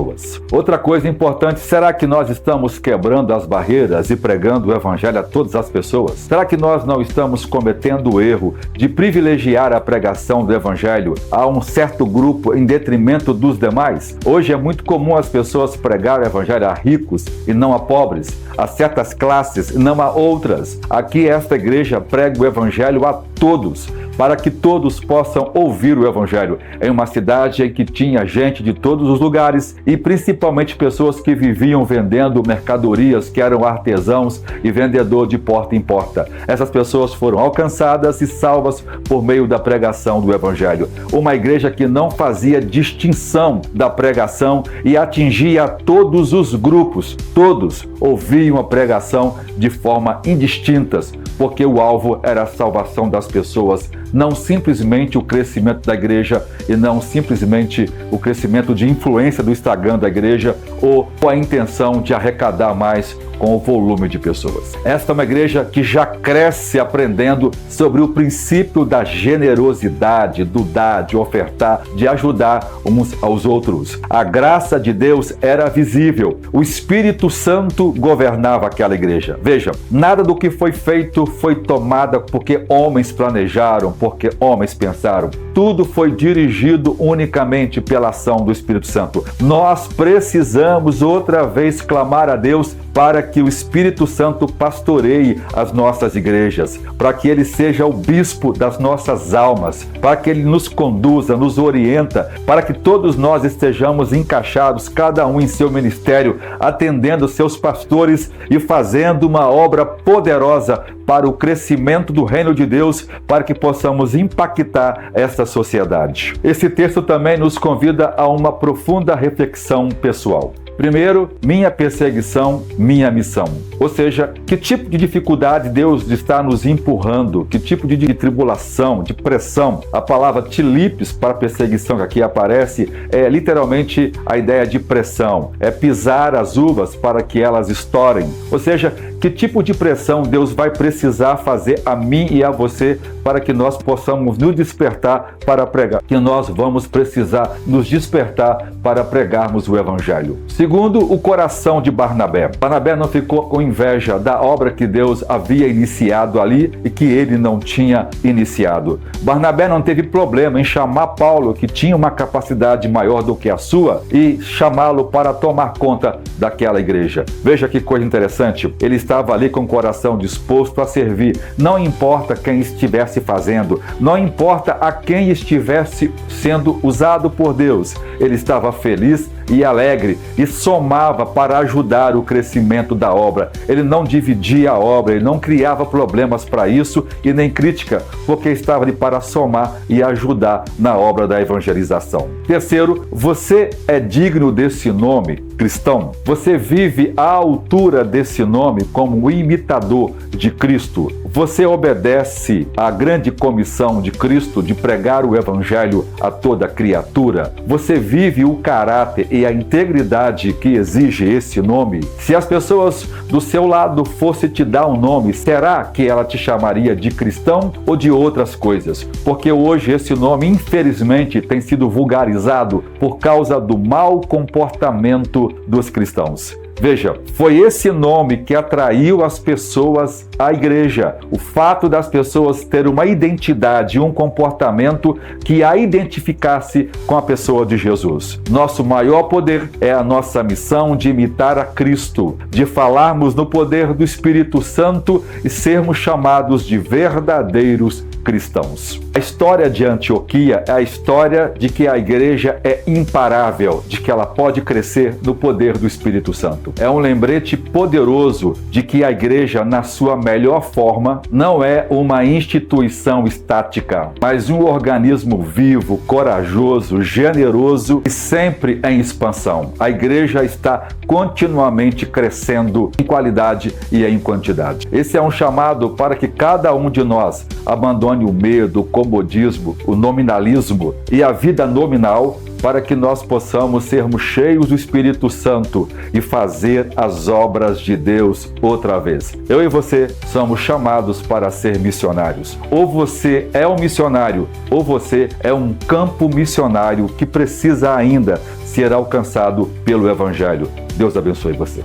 Outra coisa importante, será que nós estamos quebrando as barreiras e pregando o evangelho a todas as pessoas? Será que nós não estamos cometendo o erro de privilegiar a pregação do evangelho a um certo grupo em detrimento dos demais? Hoje é muito comum as pessoas pregar o evangelho a ricos e não a pobres, a certas classes e não a outras. Aqui esta igreja prega o evangelho a todos, para que todos possam ouvir o Evangelho. Em uma cidade em que tinha gente de todos os lugares e principalmente pessoas que viviam vendendo mercadorias, que eram artesãos e vendedor de porta em porta. Essas pessoas foram alcançadas e salvas por meio da pregação do Evangelho. Uma igreja que não fazia distinção da pregação e atingia todos os grupos. Todos ouviam a pregação de forma indistintas, porque o alvo era a salvação das pessoas, não simplesmente o crescimento da igreja e não simplesmente o crescimento de influência do Instagram da igreja ou a intenção de arrecadar mais com o volume de pessoas. Esta é uma igreja que já cresce aprendendo sobre o princípio da generosidade, do dar, de ofertar, de ajudar uns aos outros. A graça de Deus era visível. O Espírito Santo governava aquela igreja. Veja, nada do que foi feito foi tomado porque homens planejaram, porque homens pensaram. Tudo foi dirigido unicamente pela ação do Espírito Santo. Nós precisamos outra vez clamar a Deus para que o Espírito Santo pastoreie as nossas igrejas, para que Ele seja o bispo das nossas almas, para que Ele nos conduza, nos orienta, para que todos nós estejamos encaixados, cada um em seu ministério, atendendo seus pastores e fazendo uma obra poderosa para o crescimento do reino de Deus, para que possamos impactar essa sociedade. Esse texto também nos convida a uma profunda reflexão pessoal. Primeiro, minha perseguição, minha missão. Ou seja, que tipo de dificuldade Deus está nos empurrando? Que tipo de tribulação, de pressão? A palavra tilipes para perseguição que aqui aparece é literalmente a ideia de pressão. É pisar as uvas para que elas estourem. Ou seja, que tipo de pressão Deus vai precisar fazer a mim e a você para que nós possamos nos despertar para pregar? Que nós vamos precisar nos despertar para pregarmos o Evangelho. Segundo, o coração de Barnabé. Barnabé não ficou com inveja da obra que Deus havia iniciado ali e que ele não tinha iniciado. Barnabé não teve problema em chamar Paulo, que tinha uma capacidade maior do que a sua, e chamá-lo para tomar conta daquela igreja. Veja que coisa interessante. Ele estava ali com o coração disposto a servir. Não importa quem estivesse fazendo, não importa a quem estivesse sendo usado por Deus. Ele estava feliz e alegre e somava para ajudar o crescimento da obra. Ele não dividia a obra, ele não criava problemas para isso e nem crítica, porque estava ali para somar e ajudar na obra da evangelização. Terceiro, você é digno desse nome, cristão. Você vive à altura desse nome como um imitador de Cristo. Você obedece à grande comissão de Cristo de pregar o Evangelho a toda criatura. Você vive o caráter e a integridade que exige esse nome. Se as pessoas do seu lado fossem te dar um nome, será que ela te chamaria de cristão ou de outras coisas? Porque hoje esse nome, infelizmente, tem sido vulgarizado por causa do mau comportamento dos cristãos. Veja, foi esse nome que atraiu as pessoas à igreja. O fato das pessoas terem uma identidade, um comportamento que a identificasse com a pessoa de Jesus. Nosso maior poder é a nossa missão de imitar a Cristo, de falarmos no poder do Espírito Santo e sermos chamados de verdadeiros cristãos. A história de Antioquia é a história de que a igreja é imparável, de que ela pode crescer no poder do Espírito Santo. É um lembrete poderoso de que a igreja, na sua melhor forma, não é uma instituição estática, mas um organismo vivo, corajoso, generoso e sempre em expansão. A igreja está continuamente crescendo em qualidade e em quantidade. Esse é um chamado para que cada um de nós abandone o medo, o comodismo, o nominalismo e a vida nominal, para que nós possamos sermos cheios do Espírito Santo e fazer as obras de Deus outra vez. Eu e você somos chamados para ser missionários. Ou você é um missionário, ou você é um campo missionário que precisa ainda ser alcançado pelo Evangelho. Deus abençoe você.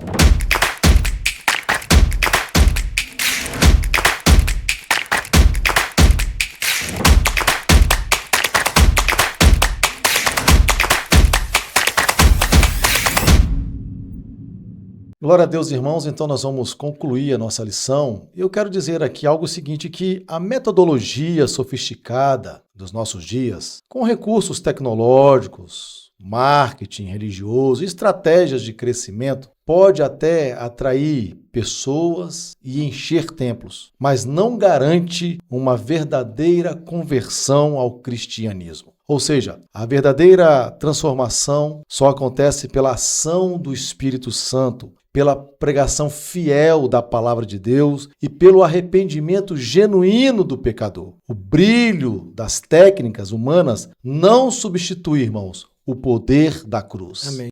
Glória a Deus, irmãos. Então nós vamos concluir a nossa lição. Eu quero dizer aqui algo seguinte, que a metodologia sofisticada dos nossos dias, com recursos tecnológicos, marketing religioso, estratégias de crescimento, pode até atrair pessoas e encher templos, mas não garante uma verdadeira conversão ao cristianismo. Ou seja, a verdadeira transformação só acontece pela ação do Espírito Santo, pela pregação fiel da palavra de Deus e pelo arrependimento genuíno do pecador. O brilho das técnicas humanas não substitui, irmãos, o poder da cruz. Amém.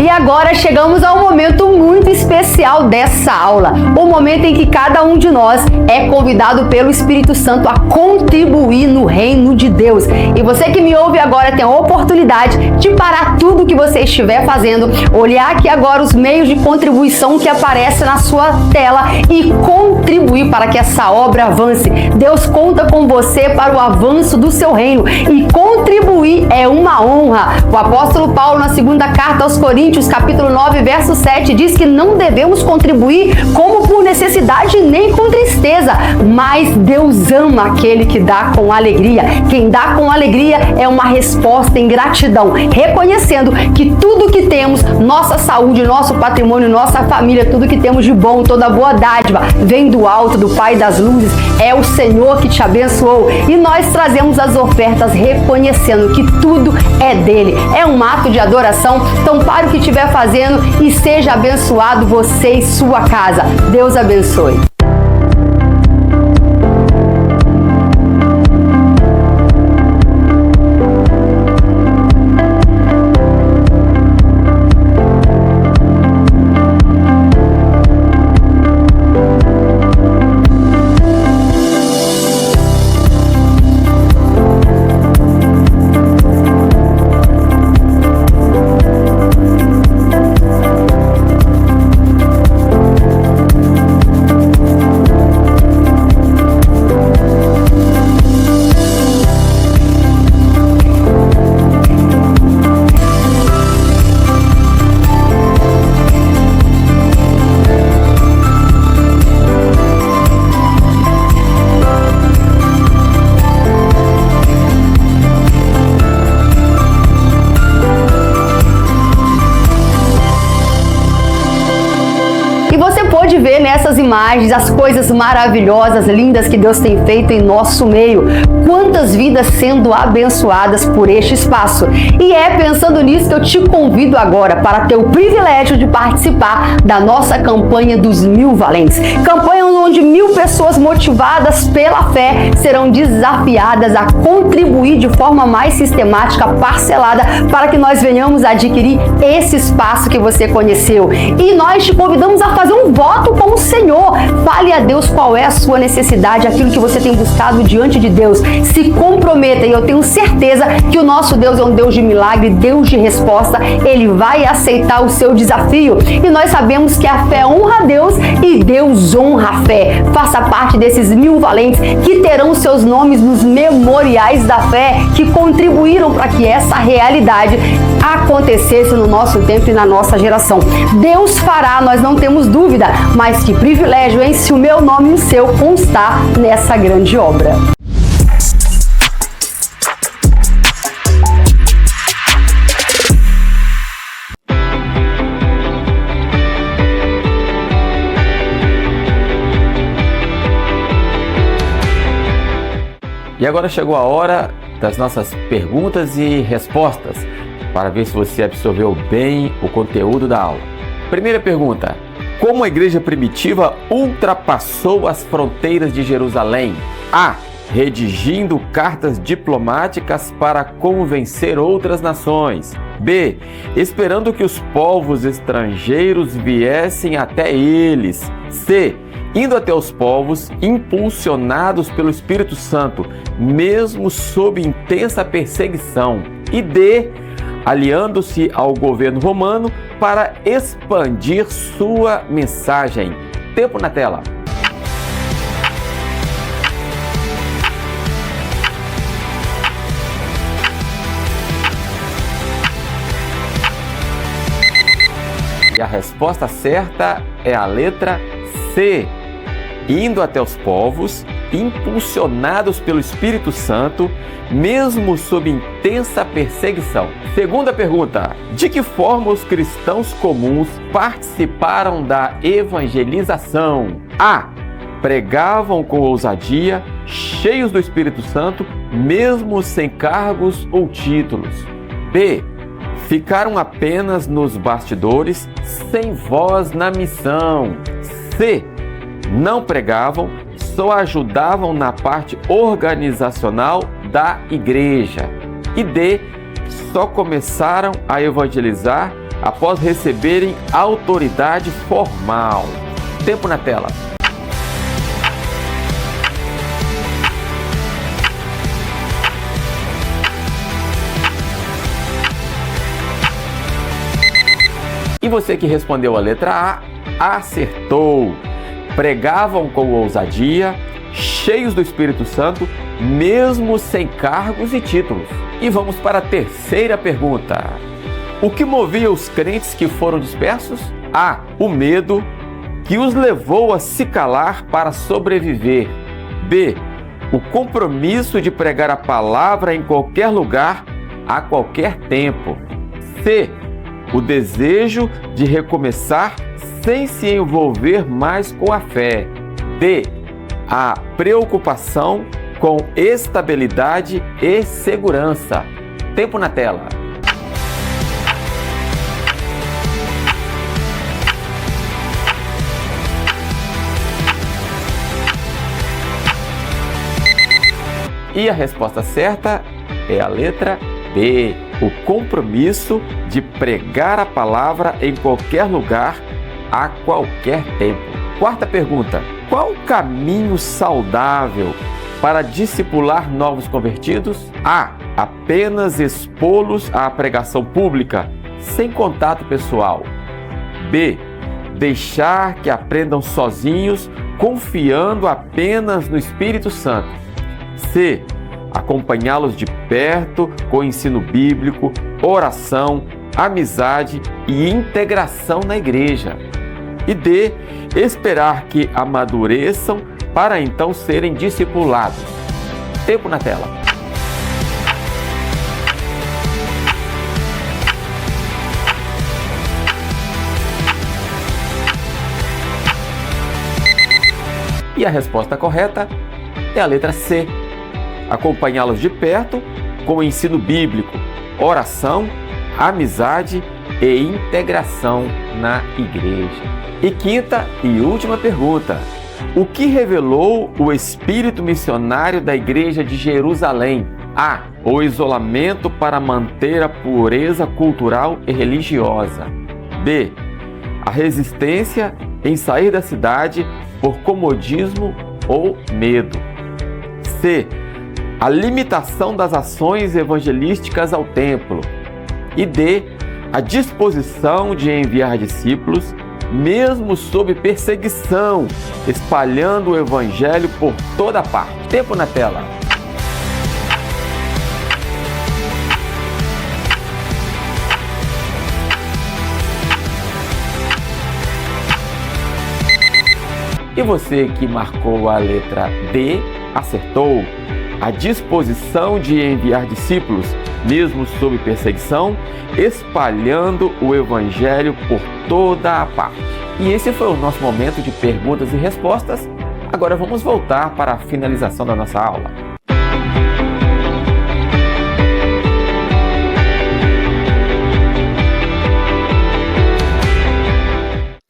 E agora chegamos ao momento muito especial dessa aula, o momento em que cada um de nós é convidado pelo Espírito Santo a contribuir no reino de Deus. E você que me ouve agora tem a oportunidade de parar tudo que você estiver fazendo, olhar aqui agora os meios de contribuição que aparecem na sua tela e contribuir para que essa obra avance. Deus conta com você para o avanço do seu reino e contribuir é uma honra. O apóstolo Paulo, na segunda carta aos Coríntios, capítulo 9, verso 7, diz que não devemos contribuir como por necessidade nem com tristeza, mas Deus ama aquele que dá com alegria. Quem dá com alegria é uma resposta em gratidão, reconhecendo que tudo que temos, nossa saúde, nosso patrimônio, nossa família, tudo que temos de bom, toda boa dádiva, vem do alto, do Pai das luzes, é o Senhor que te abençoou. E nós trazemos as ofertas reconhecendo que tudo é dele. É um ato de adoração. Então pare o que estiver fazendo e seja abençoado você e sua casa. Deus abençoe. Ver nessas imagens as coisas maravilhosas, lindas que Deus tem feito em nosso meio. Quantas vidas sendo abençoadas por este espaço. E é pensando nisso que eu te convido agora para ter o privilégio de participar da nossa campanha dos 1000 valentes. Campanha onde 1000 pessoas motivadas pela fé serão desafiadas a contribuir de forma mais sistemática, parcelada, para que nós venhamos a adquirir esse espaço que você conheceu. E nós te convidamos a fazer um voto com o Senhor. Fale a Deus qual é a sua necessidade, aquilo que você tem buscado diante de Deus. Se comprometa, e eu tenho certeza que o nosso Deus é um Deus de milagre, Deus de resposta. Ele vai aceitar o seu desafio. E nós sabemos que a fé honra a Deus e Deus honra a fé. Faça parte desses 1000 valentes que terão seus nomes nos memoriais da fé, que contribuíram para que essa realidade acontecesse no nosso tempo e na nossa geração. Deus fará, nós não temos dúvida, mas que privilégio, hein? Se o meu nome e o seu constar nessa grande obra. E agora chegou a hora das nossas perguntas e respostas, para ver se você absorveu bem o conteúdo da aula. Primeira pergunta: como a igreja primitiva ultrapassou as fronteiras de Jerusalém? A. Redigindo cartas diplomáticas para convencer outras nações. B. Esperando que os povos estrangeiros viessem até eles. C. Indo até os povos impulsionados pelo Espírito Santo, mesmo sob intensa perseguição. E D. Aliando-se ao governo romano para expandir sua mensagem. Tempo na tela. E a resposta certa é a letra C. Indo até os povos, impulsionados pelo Espírito Santo, mesmo sob intensa perseguição. Segunda pergunta: de que forma os cristãos comuns participaram da evangelização? A. Pregavam com ousadia, cheios do Espírito Santo, mesmo sem cargos ou títulos. B. Ficaram apenas nos bastidores, sem voz na missão. C. Não pregavam, só ajudavam na parte organizacional da igreja. E D. Só começaram a evangelizar após receberem autoridade formal. Tempo na tela. E você que respondeu a letra A, acertou. Pregavam com ousadia, cheios do Espírito Santo, mesmo sem cargos e títulos. E vamos para a terceira pergunta. O que movia os crentes que foram dispersos? A. O medo, que os levou a se calar para sobreviver. B. O compromisso de pregar a palavra em qualquer lugar, a qualquer tempo. C. O desejo de recomeçar sem se envolver mais com a fé. D. A preocupação com estabilidade e segurança. Tempo na tela. E a resposta certa é a letra B. O compromisso de pregar a palavra em qualquer lugar, a qualquer tempo. Quarta pergunta: qual o caminho saudável para discipular novos convertidos? A. Apenas expô-los à pregação pública, sem contato pessoal. B. Deixar que aprendam sozinhos, confiando apenas no Espírito Santo. C. Acompanhá-los de perto com ensino bíblico, oração, amizade e integração na igreja. E D. Esperar que amadureçam para então serem discipulados. Tempo na tela. E a resposta correta é a letra C. Acompanhá-los de perto com o ensino bíblico, oração, amizade e integração na igreja. E quinta e última pergunta: o que revelou o espírito missionário da igreja de Jerusalém? A. O isolamento para manter a pureza cultural e religiosa. B. A resistência em sair da cidade por comodismo ou medo. C. A limitação das ações evangelísticas ao templo. E D. A disposição de enviar discípulos, mesmo sob perseguição, espalhando o evangelho por toda parte. Tempo na tela. E você que marcou a letra D, acertou. A disposição de enviar discípulos, mesmo sob perseguição, espalhando o evangelho por toda a parte. E esse foi o nosso momento de perguntas e respostas. Agora vamos voltar para a finalização da nossa aula.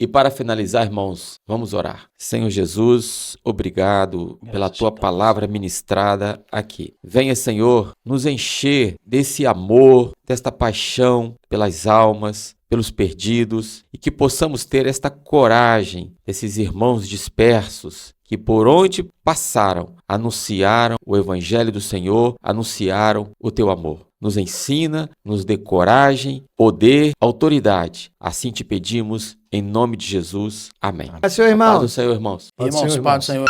E para finalizar, irmãos, vamos orar. Senhor Jesus, obrigado pela Tua palavra ministrada aqui. Venha, Senhor, nos encher desse amor, desta paixão pelas almas, pelos perdidos, e que possamos ter esta coragem desses irmãos dispersos que por onde passaram, anunciaram o Evangelho do Senhor, anunciaram o Teu amor. Nos ensina, nos dê coragem, poder, autoridade. Assim te pedimos, em nome de Jesus. Amém. Paz do Senhor, irmão. Paz do Senhor, irmãos. Irmãos, paz do Senhor.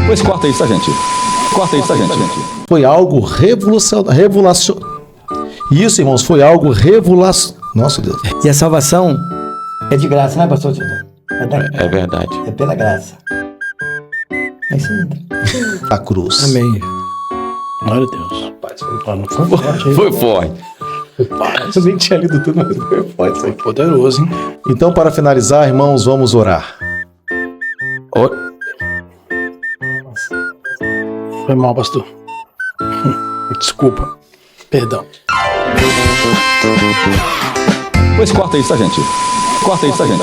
Pois corta isso, gente. Corta isso, gente. Foi algo revolucionário. Isso, irmãos, foi algo revolucionário. Nosso Deus. E a salvação é de graça, não é, pastor Tito? É verdade. É pela graça. É isso aí. A cruz. Amém. Glória a Deus. Não foi forte, hein? Foi forte. Eu nem tinha lido tudo, mas foi forte isso aqui. Poderoso, hein? Então, para finalizar, irmãos, vamos orar. Foi mal, pastor. Desculpa. Perdão. Pois corta isso, tá, gente? Corta isso, tá, gente?